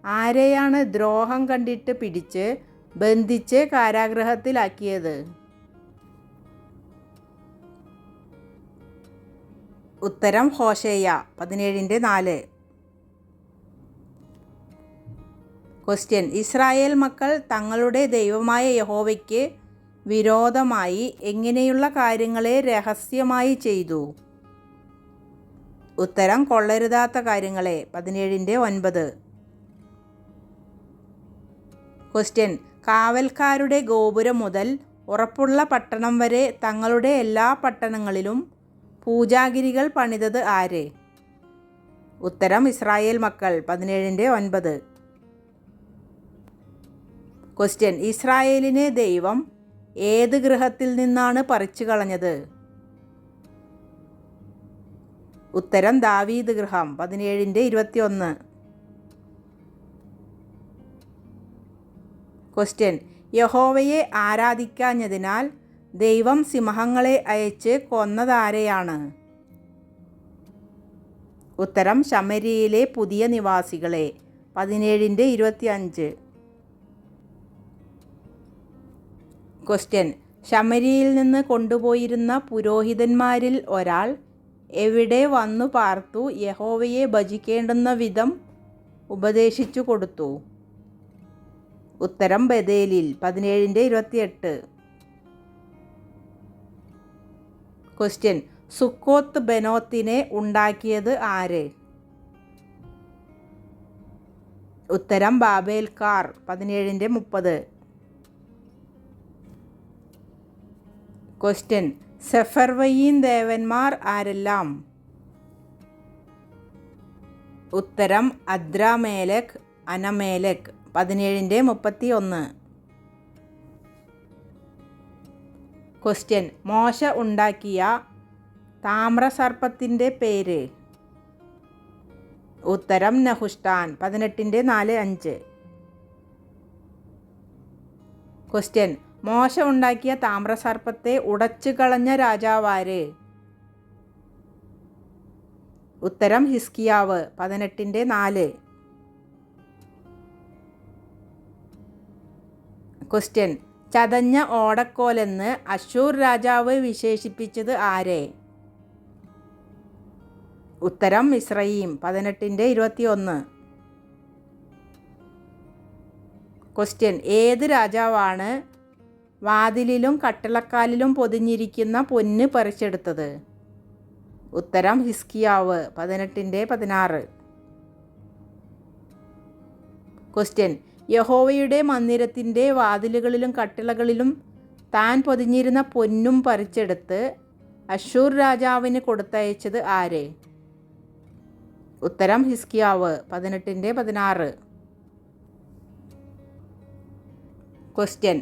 ആരെയാണ് ദ്രോഹം കണ്ടിട്ട് പിടിച്ച് ബന്ധിച്ച് കാരാഗൃഹത്തിലാക്കിയത്? ഉത്തരം ഹോശേയ. 17:4. ക്വസ്റ്റ്യൻ: ഇസ്രായേൽ മക്കൾ തങ്ങളുടെ ദൈവമായ യഹോവയ്ക്ക് വിരോധമായി എങ്ങനെയുള്ള കാര്യങ്ങളെ രഹസ്യമായി ചെയ്തു? ഉത്തരം കൊള്ളരുതാത്ത കാര്യങ്ങളെ 17-9. ക്വസ്റ്റ്യൻ കാവൽക്കാരുടെ ഗോപുരം മുതൽ ഉറപ്പുള്ള പട്ടണം വരെ തങ്ങളുടെ എല്ലാ പട്ടണങ്ങളിലും പൂജാഗിരികൾ പണിതത് ആര്? ഉത്തരം ഇസ്രായേൽ മക്കൾ 17-9. ക്വസ്റ്റ്യൻ ഇസ്രായേലിനെ ദൈവം ഏത് ഗൃഹത്തിൽ നിന്നാണ് പറിച്ചു കളഞ്ഞത്? ഉത്തരം ദാവീദ് ഗൃഹം 17-21. ക്വസ്റ്റ്യൻ യഹോവയെ ആരാധിക്കാഞ്ഞതിനാൽ ദൈവം സിംഹങ്ങളെ അയച്ച് കൊന്നതാരെയാണ്? ഉത്തരം ശമര്യയിലെ പുതിയ നിവാസികളെ 17-25. ക്വസ്റ്റ്യൻ ശമര്യയിൽ നിന്ന് കൊണ്ടുപോയിരുന്ന പുരോഹിതന്മാരിൽ ഒരാൾ എവിടെ വന്നു പാർത്തു യഹോവയെ ഭജിക്കേണ്ടുന്ന വിധം ഉപദേശിച്ചു കൊടുത്തു? ഉത്തരം ബഥേലിൽ 17-28. ക്വസ്റ്റ്യൻ സുക്കോത്ത് ബെനോത്തിനെ ഉണ്ടാക്കിയത് ആര്? ഉത്തരം ബാബേൽക്കാർ 17-30. ക്വസ്റ്റ്യൻ സെഫർവയീൻ ദേവന്മാർ ആരെല്ലാം? ഉത്തരം അദ്രാമേലക്, അനമേലക് 17-31. ക്വസ്റ്റ്യൻ മോശ ഉണ്ടാക്കിയ താമ്രസർപ്പത്തിൻ്റെ പേര്? ഉത്തരം നഹുഷ്ടാൻ 18-4-5. ക്വസ്റ്റ്യൻ മോശ ഉണ്ടാക്കിയ താമ്രസർപ്പത്തെ ഉടച്ചു കളഞ്ഞ രാജാവാര്? ഉത്തരം ഹിസ്കിയാവ് 18-4. ക്വസ്റ്റ്യൻ ചതഞ്ഞ ഓടക്കോലെന്ന് അശ്ശൂർ രാജാവ് വിശേഷിപ്പിച്ചത് ആരെ? ഉത്തരം മിസ്രയീം 18-21. ക്വസ്റ്റ്യൻ ഏത് രാജാവാണ് വാതിലിലും കട്ടിളക്കാലിലും പൊതിഞ്ഞിരിക്കുന്ന പൊന്ന് പറിച്ചെടുത്തത്? ഉത്തരം ഹിസ്കിയാവ് 18-16. ക്വസ്റ്റ്യൻ യഹോവയുടെ മന്ദിരത്തിൻ്റെ വാതിലുകളിലും കട്ടിളകളിലും താൻ പൊതിഞ്ഞിരുന്ന പൊന്നും പറിച്ചെടുത്ത് അശ്ശൂർ രാജാവിന് കൊടുത്തയച്ചത് ആര്? ഉത്തരം ഹിസ്കിയാവ് 18-16. ക്വസ്റ്റ്യൻ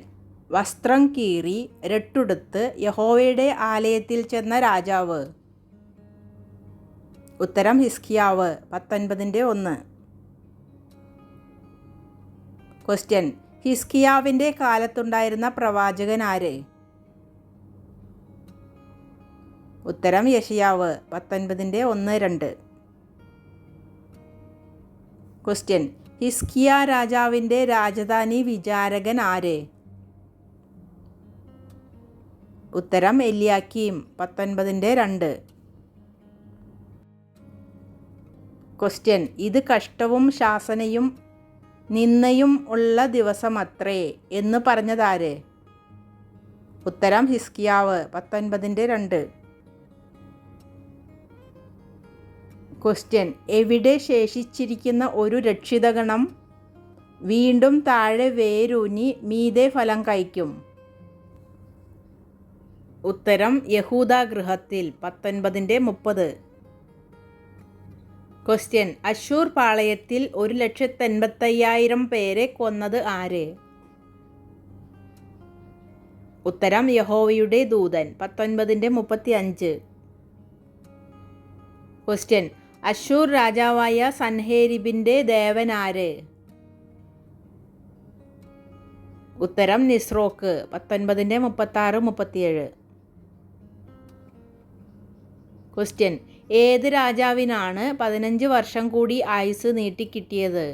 വസ്ത്രം കീറി രട്ടുടുത്ത് യഹോവയുടെ ആലയത്തിൽ ചെന്ന രാജാവ്? ഉത്തരം ഹിസ്കിയാവ് 19-1. ക്വസ്റ്റ്യൻ ഹിസ്കിയാവിൻ്റെ കാലത്തുണ്ടായിരുന്ന പ്രവാചകൻ ആര്? ഉത്തരം യെശയ്യാവ് 19-1-2. ക്വസ്റ്റ്യൻ ഹിസ്കിയ രാജാവിൻ്റെ രാജധാനി വിചാരകൻ ആര്? ഉത്തരം എല്യാക്കീം 19-2. ക്വസ്റ്റ്യൻ ഇത് കഷ്ടവും ശാസനയും നിന്ദയും ഉള്ള ദിവസമത്രേ എന്ന് പറഞ്ഞതാര്? ഉത്തരം ഹിസ്കിയാവ് 19-2. ക്വസ്റ്റ്യൻ എവിടെ ശേഷിച്ചിരിക്കുന്ന ഒരു രക്ഷിതഗണം വീണ്ടും താഴെ വേരൂന്നി മീതെ ഫലം കഴിക്കും? ഉത്തരം യഹൂദാ ഗൃഹത്തിൽ 19-30. ക്വസ്റ്റ്യൻ അശ്ശൂർ പാളയത്തിൽ 1,85,000 പേരെ കൊന്നത് ആര്? ഉത്തരം യഹോവയുടെ ദൂതൻ 19-35. ക്വസ്റ്റ്യൻ അശ്ശൂർ രാജാവായ സൻഹേരിബിൻ്റെ ദേവൻ ആര്? ഉത്തരം നിസ്രോക്ക് 19-36-37. ക്വസ്റ്റ്യൻ ഏത് രാജാവിനാണ് 15 വർഷം കൂടി ആയുസ് നീട്ടിക്കിട്ടിയത്?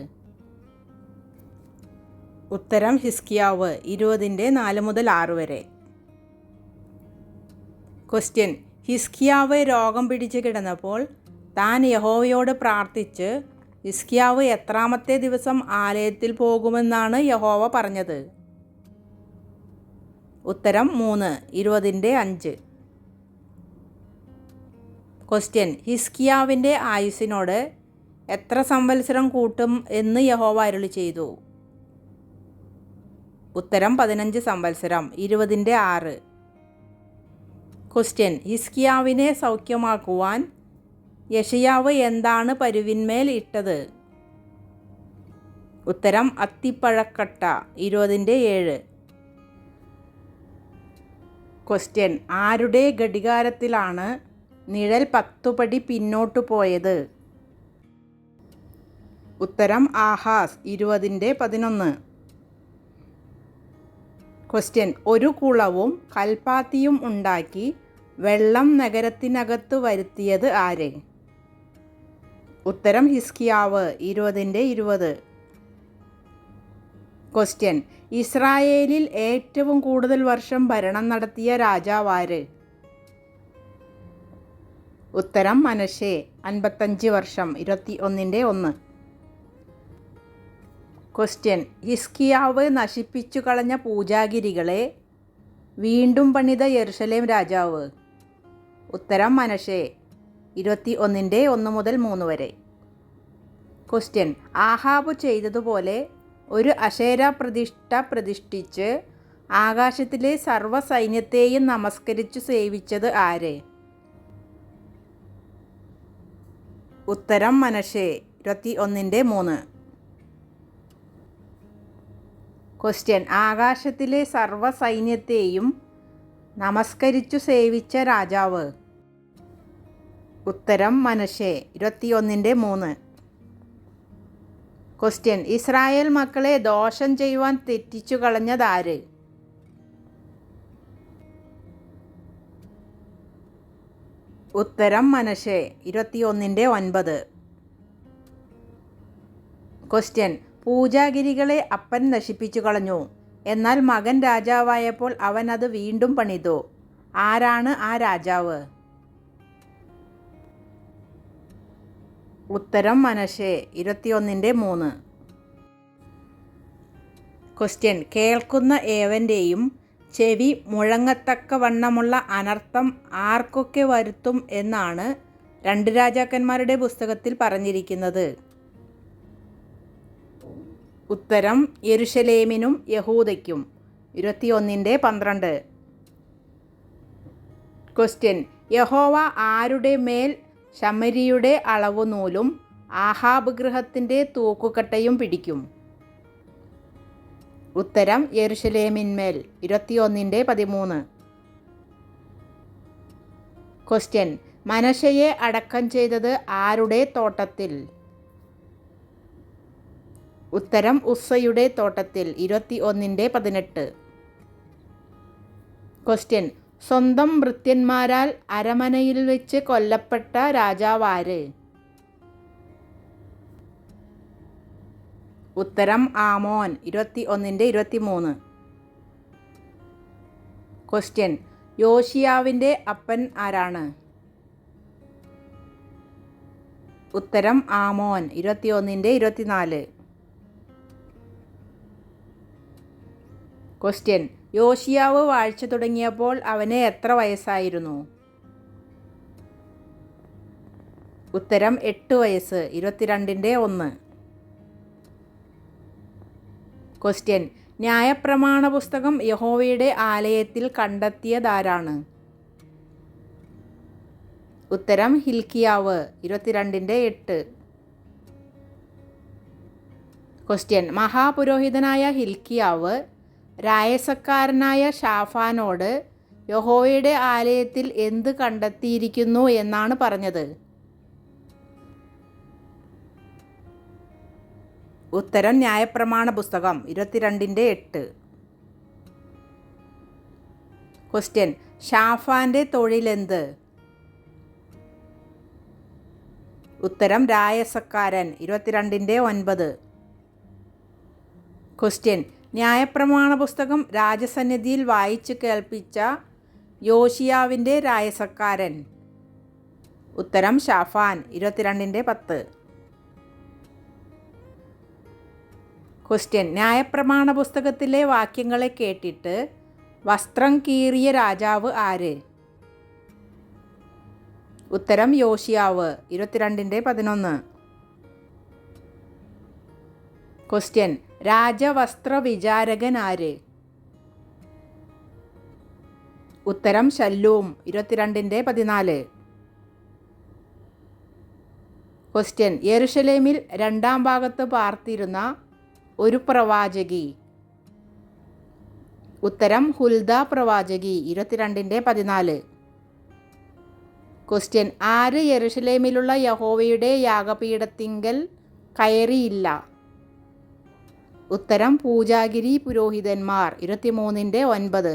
ഉത്തരം ഹിസ്കിയാവ് 20-4-6 വരെ. ക്വസ്റ്റ്യൻ ഹിസ്കിയാവ് രോഗം പിടിച്ച് കിടന്നപ്പോൾ താൻ യഹോവയോട് പ്രാർത്ഥിച്ച് ഹിസ്കിയാവ് എത്രാമത്തെ ദിവസം ആലയത്തിൽ പോകുമെന്നാണ് യഹോവ പറഞ്ഞത്? ഉത്തരം 3 20-5. ക്വസ്റ്റ്യൻ, ഹിസ്കിയാവിൻ്റെ ആയുസ്സിനോട് എത്ര സംവത്സരം കൂട്ടും എന്ന് യഹോവ അരുളി ചെയ്തു? ഉത്തരം 15 സംവത്സരം, 20-6. ക്വസ്റ്റ്യൻ, ഹിസ്കിയാവിനെ സൗഖ്യമാക്കുവാൻ യെശയ്യാവ് എന്താണ് പരുവിന്മേൽ ഇട്ടത്? ഉത്തരം അത്തിപ്പഴക്കട്ട, 20-7. ക്വസ്റ്റ്യൻ, ആരുടെ ഘടികാരത്തിലാണ് നിഴൽ 10 പടി പിന്നോട്ടു പോയത്? ഉത്തരം ആഹാസ്, 20-11. ക്വസ്റ്റ്യൻ, ഒരു കുളവും കൽപ്പാത്തിയും ഉണ്ടാക്കി വെള്ളം നഗരത്തിനകത്ത് വരുത്തിയത് ആര്? ഉത്തരം ഹിസ്കിയാവ്, 20-20. ക്വസ്റ്റ്യൻ, ഇസ്രായേലിൽ ഏറ്റവും കൂടുതൽ വർഷം ഭരണം നടത്തിയ രാജാവാര്? ഉത്തരം മനശ്ശെ, 55 വർഷം, 21-1. ക്വസ്റ്റ്യൻ, ഹിസ്കിയാവ് നശിപ്പിച്ചു കളഞ്ഞ പൂജാഗിരികളെ വീണ്ടും പണിത യെരുശലേം രാജാവ്? ഉത്തരം മനശ്ശെ, 21-1-3 ക്വസ്റ്റ്യൻ, ആഹാബ് ചെയ്തതുപോലെ ഒരു അശേര പ്രതിഷ്ഠിച്ച് ആകാശത്തിലെ സർവ്വസൈന്യത്തെയും നമസ്കരിച്ചു സേവിച്ചത് ആര്? ഉത്തരം മനശ്ശെ, 21-3. ക്വസ്റ്റ്യൻ, ആകാശത്തിലെ സർവ്വസൈന്യത്തെയും നമസ്കരിച്ചു സേവിച്ച രാജാവ്? ഉത്തരം മനശ്ശെ, 21-3. ക്വസ്റ്റ്യൻ, ഇസ്രായേൽ മക്കളെ ദോഷം ചെയ്യുവാൻ തെറ്റിച്ചു കളഞ്ഞതാര്? ഉത്തരം മനശ്ശെ, 21-9. ക്വസ്റ്റ്യൻ, പൂജാഗിരികളെ അപ്പൻ നശിപ്പിച്ചു കളഞ്ഞു, എന്നാൽ മകൻ രാജാവായപ്പോൾ അവൻ അത് വീണ്ടും പണിതു. ആരാണ് ആ രാജാവ്? ഉത്തരം മനശ്ശെ, 21-3. ക്വസ്റ്റ്യൻ, കേൾക്കുന്ന ഏവൻ്റെയും ചെവി മുഴങ്ങത്തക്കവണ്ണമുള്ള അനർത്ഥം ആർക്കൊക്കെ വരുത്തും എന്നാണ് 2 രാജാക്കന്മാരുടെ പുസ്തകത്തിൽ പറഞ്ഞിരിക്കുന്നത്? ഉത്തരം യെരുശലേമിനും യഹൂദയ്ക്കും, 21-12. ക്വസ്റ്റ്യൻ, യഹോവ ആരുടെ മേൽ ശമരിയുടെ അളവുനൂലും ആഹാബ് ഗൃഹത്തിൻ്റെ തൂക്കുകട്ടയും പിടിക്കും? ഉത്തരം യെരുശലേമിന്മേൽ, 21-13. ക്വസ്റ്റ്യൻ, മനശ്ശെയെ അടക്കം ചെയ്തത് ആരുടെ തോട്ടത്തിൽ? ഉത്തരം ഉസ്സയുടെ തോട്ടത്തിൽ, 21-18. ക്വസ്റ്റ്യൻ, സ്വന്തം ഭൃത്യന്മാരാൽ അരമനയിൽ വെച്ച് കൊല്ലപ്പെട്ട രാജാവാര്? ഉത്തരം ആമോൻ, 21-23. ക്വസ്റ്റ്യൻ, യോശിയാവിൻ്റെ അപ്പൻ ആരാണ്? ഉത്തരം ആമോൻ, 21-24. ക്വസ്റ്റ്യൻ, യോശിയാവ് വാഴ്ച തുടങ്ങിയപ്പോൾ അവന് എത്ര വയസ്സായിരുന്നു? ഉത്തരം 8 വയസ്സ്, 22-1. ക്വസ്റ്റ്യൻ, ന്യായപ്രമാണ പുസ്തകം യഹോവയുടെ ആലയത്തിൽ കണ്ടെത്തിയതാരാണ്? ഉത്തരം ഹിൽക്കിയാവ്, 22-8. ക്വസ്റ്റ്യൻ, മഹാപുരോഹിതനായ ഹിൽക്കിയാവ് രായസക്കാരനായ ഷാഫാനോട് യഹോവയുടെ ആലയത്തിൽ എന്ത് കണ്ടെത്തിയിരിക്കുന്നു എന്നാണ് പറഞ്ഞത്? ഉത്തരം ന്യായപ്രമാണ പുസ്തകം, 22-8. ക്വസ്റ്റ്യൻ, ഷാഫാൻ്റെ തൊഴിലെന്ത്? ഉത്തരം രായസക്കാരൻ, 22-9. ക്വസ്റ്റ്യൻ, ന്യായപ്രമാണ പുസ്തകം രാജസന്നിധിയിൽ വായിച്ചു കേൾപ്പിച്ച യോശിയാവിൻ്റെ രായസക്കാരൻ? ഉത്തരം ഷാഫാൻ, 22-10. ക്വസ്റ്റ്യൻ, ന്യായപ്രമാണ പുസ്തകത്തിലെ വാക്യങ്ങളെ കേട്ടിട്ട് വസ്ത്രം കീറിയ രാജാവ് ആര്? ഉത്തരം യോശിയാവ് 22:11. ക്വസ്റ്റ്യൻ രാജവസ്ത്ര വിചാരകൻ ആര്? ഉത്തരം ശല്ലൂം 22:14. ക്വസ്റ്റ്യൻ യെരുശലേമിൽ രണ്ടാം ഭാഗത്ത് പാർത്തിരുന്ന ഒരു പ്രവാചകി. ഉത്തരം ഹുൽദ പ്രവാചകി 22:14. ക്വസ്റ്റ്യൻ ആര് യെരുശലേമിലുള്ള യഹോവയുടെ യാഗപീഠത്തിങ്കൽ കയറിയില്ല? ഉത്തരം പൂജാഗിരി പുരോഹിതന്മാർ 23:9.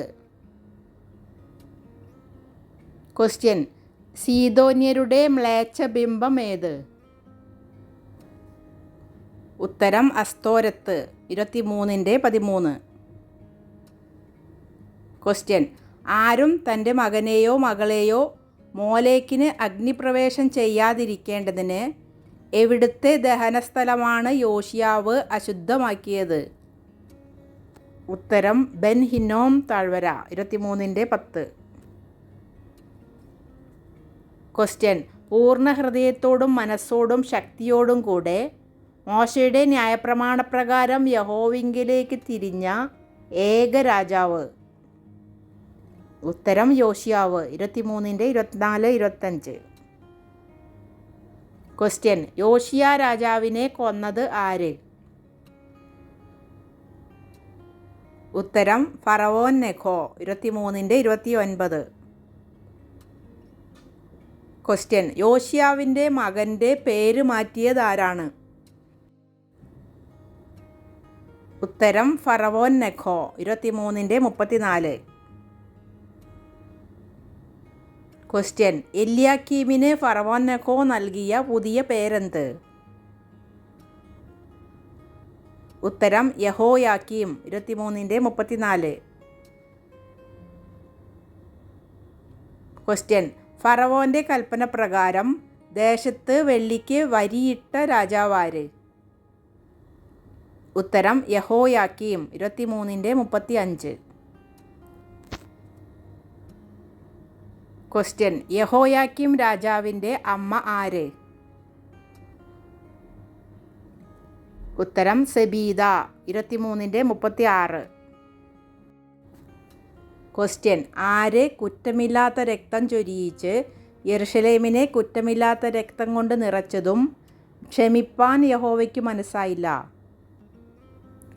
ക്വസ്റ്റ്യൻ സീദോന്യരുടെ മ്ലേച്ഛബിംബം ഏത്? ഉത്തരം അസ്തോരത്ത് 23:13. ക്വസ്റ്റ്യൻ ആരും തൻ്റെ മകനെയോ മകളെയോ മോലേക്കിന് അഗ്നിപ്രവേശം ചെയ്യാതിരിക്കേണ്ടതിന് എവിടുത്തെ ദഹനസ്ഥലമാണ് യോശിയാവ് അശുദ്ധമാക്കിയത്? ഉത്തരം ബെൻ ഹിന്നോം താഴ്വര 23:10. ക്വസ്റ്റ്യൻ പൂർണ്ണ ഹൃദയത്തോടും മനസ്സോടും ശക്തിയോടും കൂടെ മോശയുടെ ന്യായപ്രമാണപ്രകാരം യഹോവയിങ്കലേക്ക് തിരിഞ്ഞ ഏക രാജാവ്? ഉത്തരം യോശിയാവ് 23:24-25. ക്വസ്റ്റ്യൻ യോശിയ രാജാവിനെ കൊന്നത് ആര്? ഉത്തരം ഫറവോൻ നെഖോ 23:29. ക്വസ്റ്റ്യൻ യോശിയാവിൻ്റെ മകൻ്റെ പേര് മാറ്റിയത് ആരാണ്? ഉത്തരം ഫറവോൻ നെഖോ 23:34. ക്വസ്റ്റ്യൻ എല്യാക്കീമിന് ഫറവോൻ നെഖോ നൽകിയ പുതിയ പേരെന്ത്? ഉത്തരം യഹോയാക്കീം 23:34. ക്വസ്റ്റ്യൻ ഫറവോൻ്റെ കൽപ്പന പ്രകാരം ദേശത്ത് വെള്ളിക്ക് വരിയിട്ട രാജാവാര്? ഉത്തരം യഹോയാക്കീം 23:35. ക്വസ്റ്റ്യൻ യഹോയാക്കീം രാജാവിൻ്റെ അമ്മ ആര്? ഉത്തരം സെബീദ 23:36. ക്വസ്റ്റ്യൻ ആര് കുറ്റമില്ലാത്ത രക്തം ചൊരിയിച്ച് യെരുശലേമിനെ കുറ്റമില്ലാത്ത രക്തം കൊണ്ട് നിറച്ചതും ക്ഷമിപ്പാൻ യഹോവയ്ക്ക് മനസ്സായില്ല?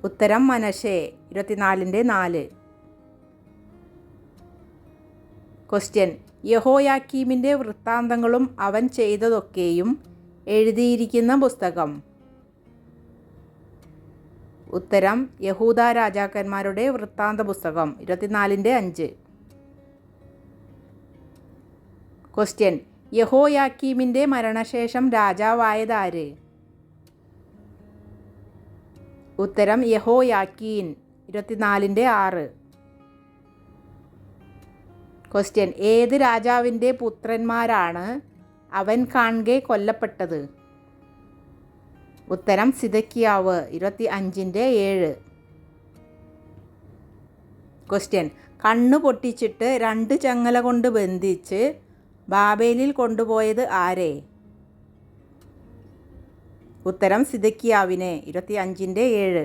ഉത്തരം മനശ്ശെ 24:4. ക്വസ്റ്റ്യൻ യഹോയാക്കീമിൻ്റെ വൃത്താന്തങ്ങളും അവൻ ചെയ്തതൊക്കെയും എഴുതിയിരിക്കുന്ന പുസ്തകം? ഉത്തരം യഹൂദ രാജാക്കന്മാരുടെ വൃത്താന്ത പുസ്തകം 24:5. ക്വസ്റ്റ്യൻ യഹോയാക്കീമിൻ്റെ മരണശേഷം രാജാവായതാര്? ഉത്തരം യഹോയാക്കീൻ 24:6. ക്വസ്റ്റ്യൻ ഏത് രാജാവിൻ്റെ പുത്രന്മാരാണ് അവൻ കാൺകെ കൊല്ലപ്പെട്ടത്? ഉത്തരം സിദക്കിയാവ് 25:7. ക്വസ്റ്റ്യൻ കണ്ണു പൊട്ടിച്ചിട്ട് 2 ചങ്ങല കൊണ്ട് ബന്ധിച്ച് ബാബേലിൽ കൊണ്ടുപോയത് ആരെ? ഉത്തരം സിദക്കിയാവിനെ 25:7.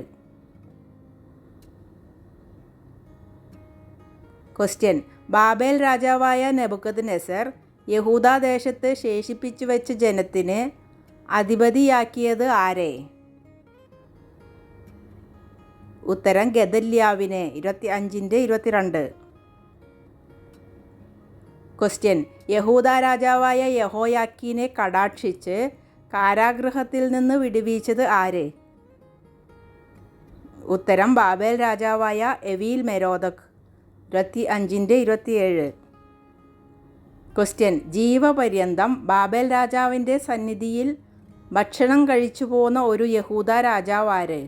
ക്വസ്റ്റ്യൻ ബാബേൽ രാജാവായ നെബൂഖദ്നേസർ യഹൂദാദേശത്ത് ശേഷിപ്പിച്ചു വെച്ച ജനത്തിന് അധിപതിയാക്കിയത് ആരെ? ഉത്തരം ഗദല്യാവിനെ 25:22. ക്വസ്റ്റ്യൻ യഹൂദ രാജാവായ യഹോയാക്കീനെ കടാക്ഷിച്ച് കാരാഗൃഹത്തിൽ നിന്ന് വിടുവിച്ചത് ആര്? ഉത്തരം ബാബേൽ രാജാവായ എവീൽ മെരോദക് 25:27. ക്വസ്റ്റ്യൻ ജീവപര്യന്തം ബാബേൽ രാജാവിൻ്റെ സന്നിധിയിൽ ഭക്ഷണം കഴിച്ചു പോന്ന ഒരു യഹൂദ രാജാവാര്?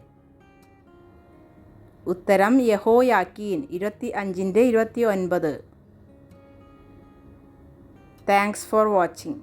ഉത്തരം യഹോയാക്കീൻ 25:29. Thanks for watching.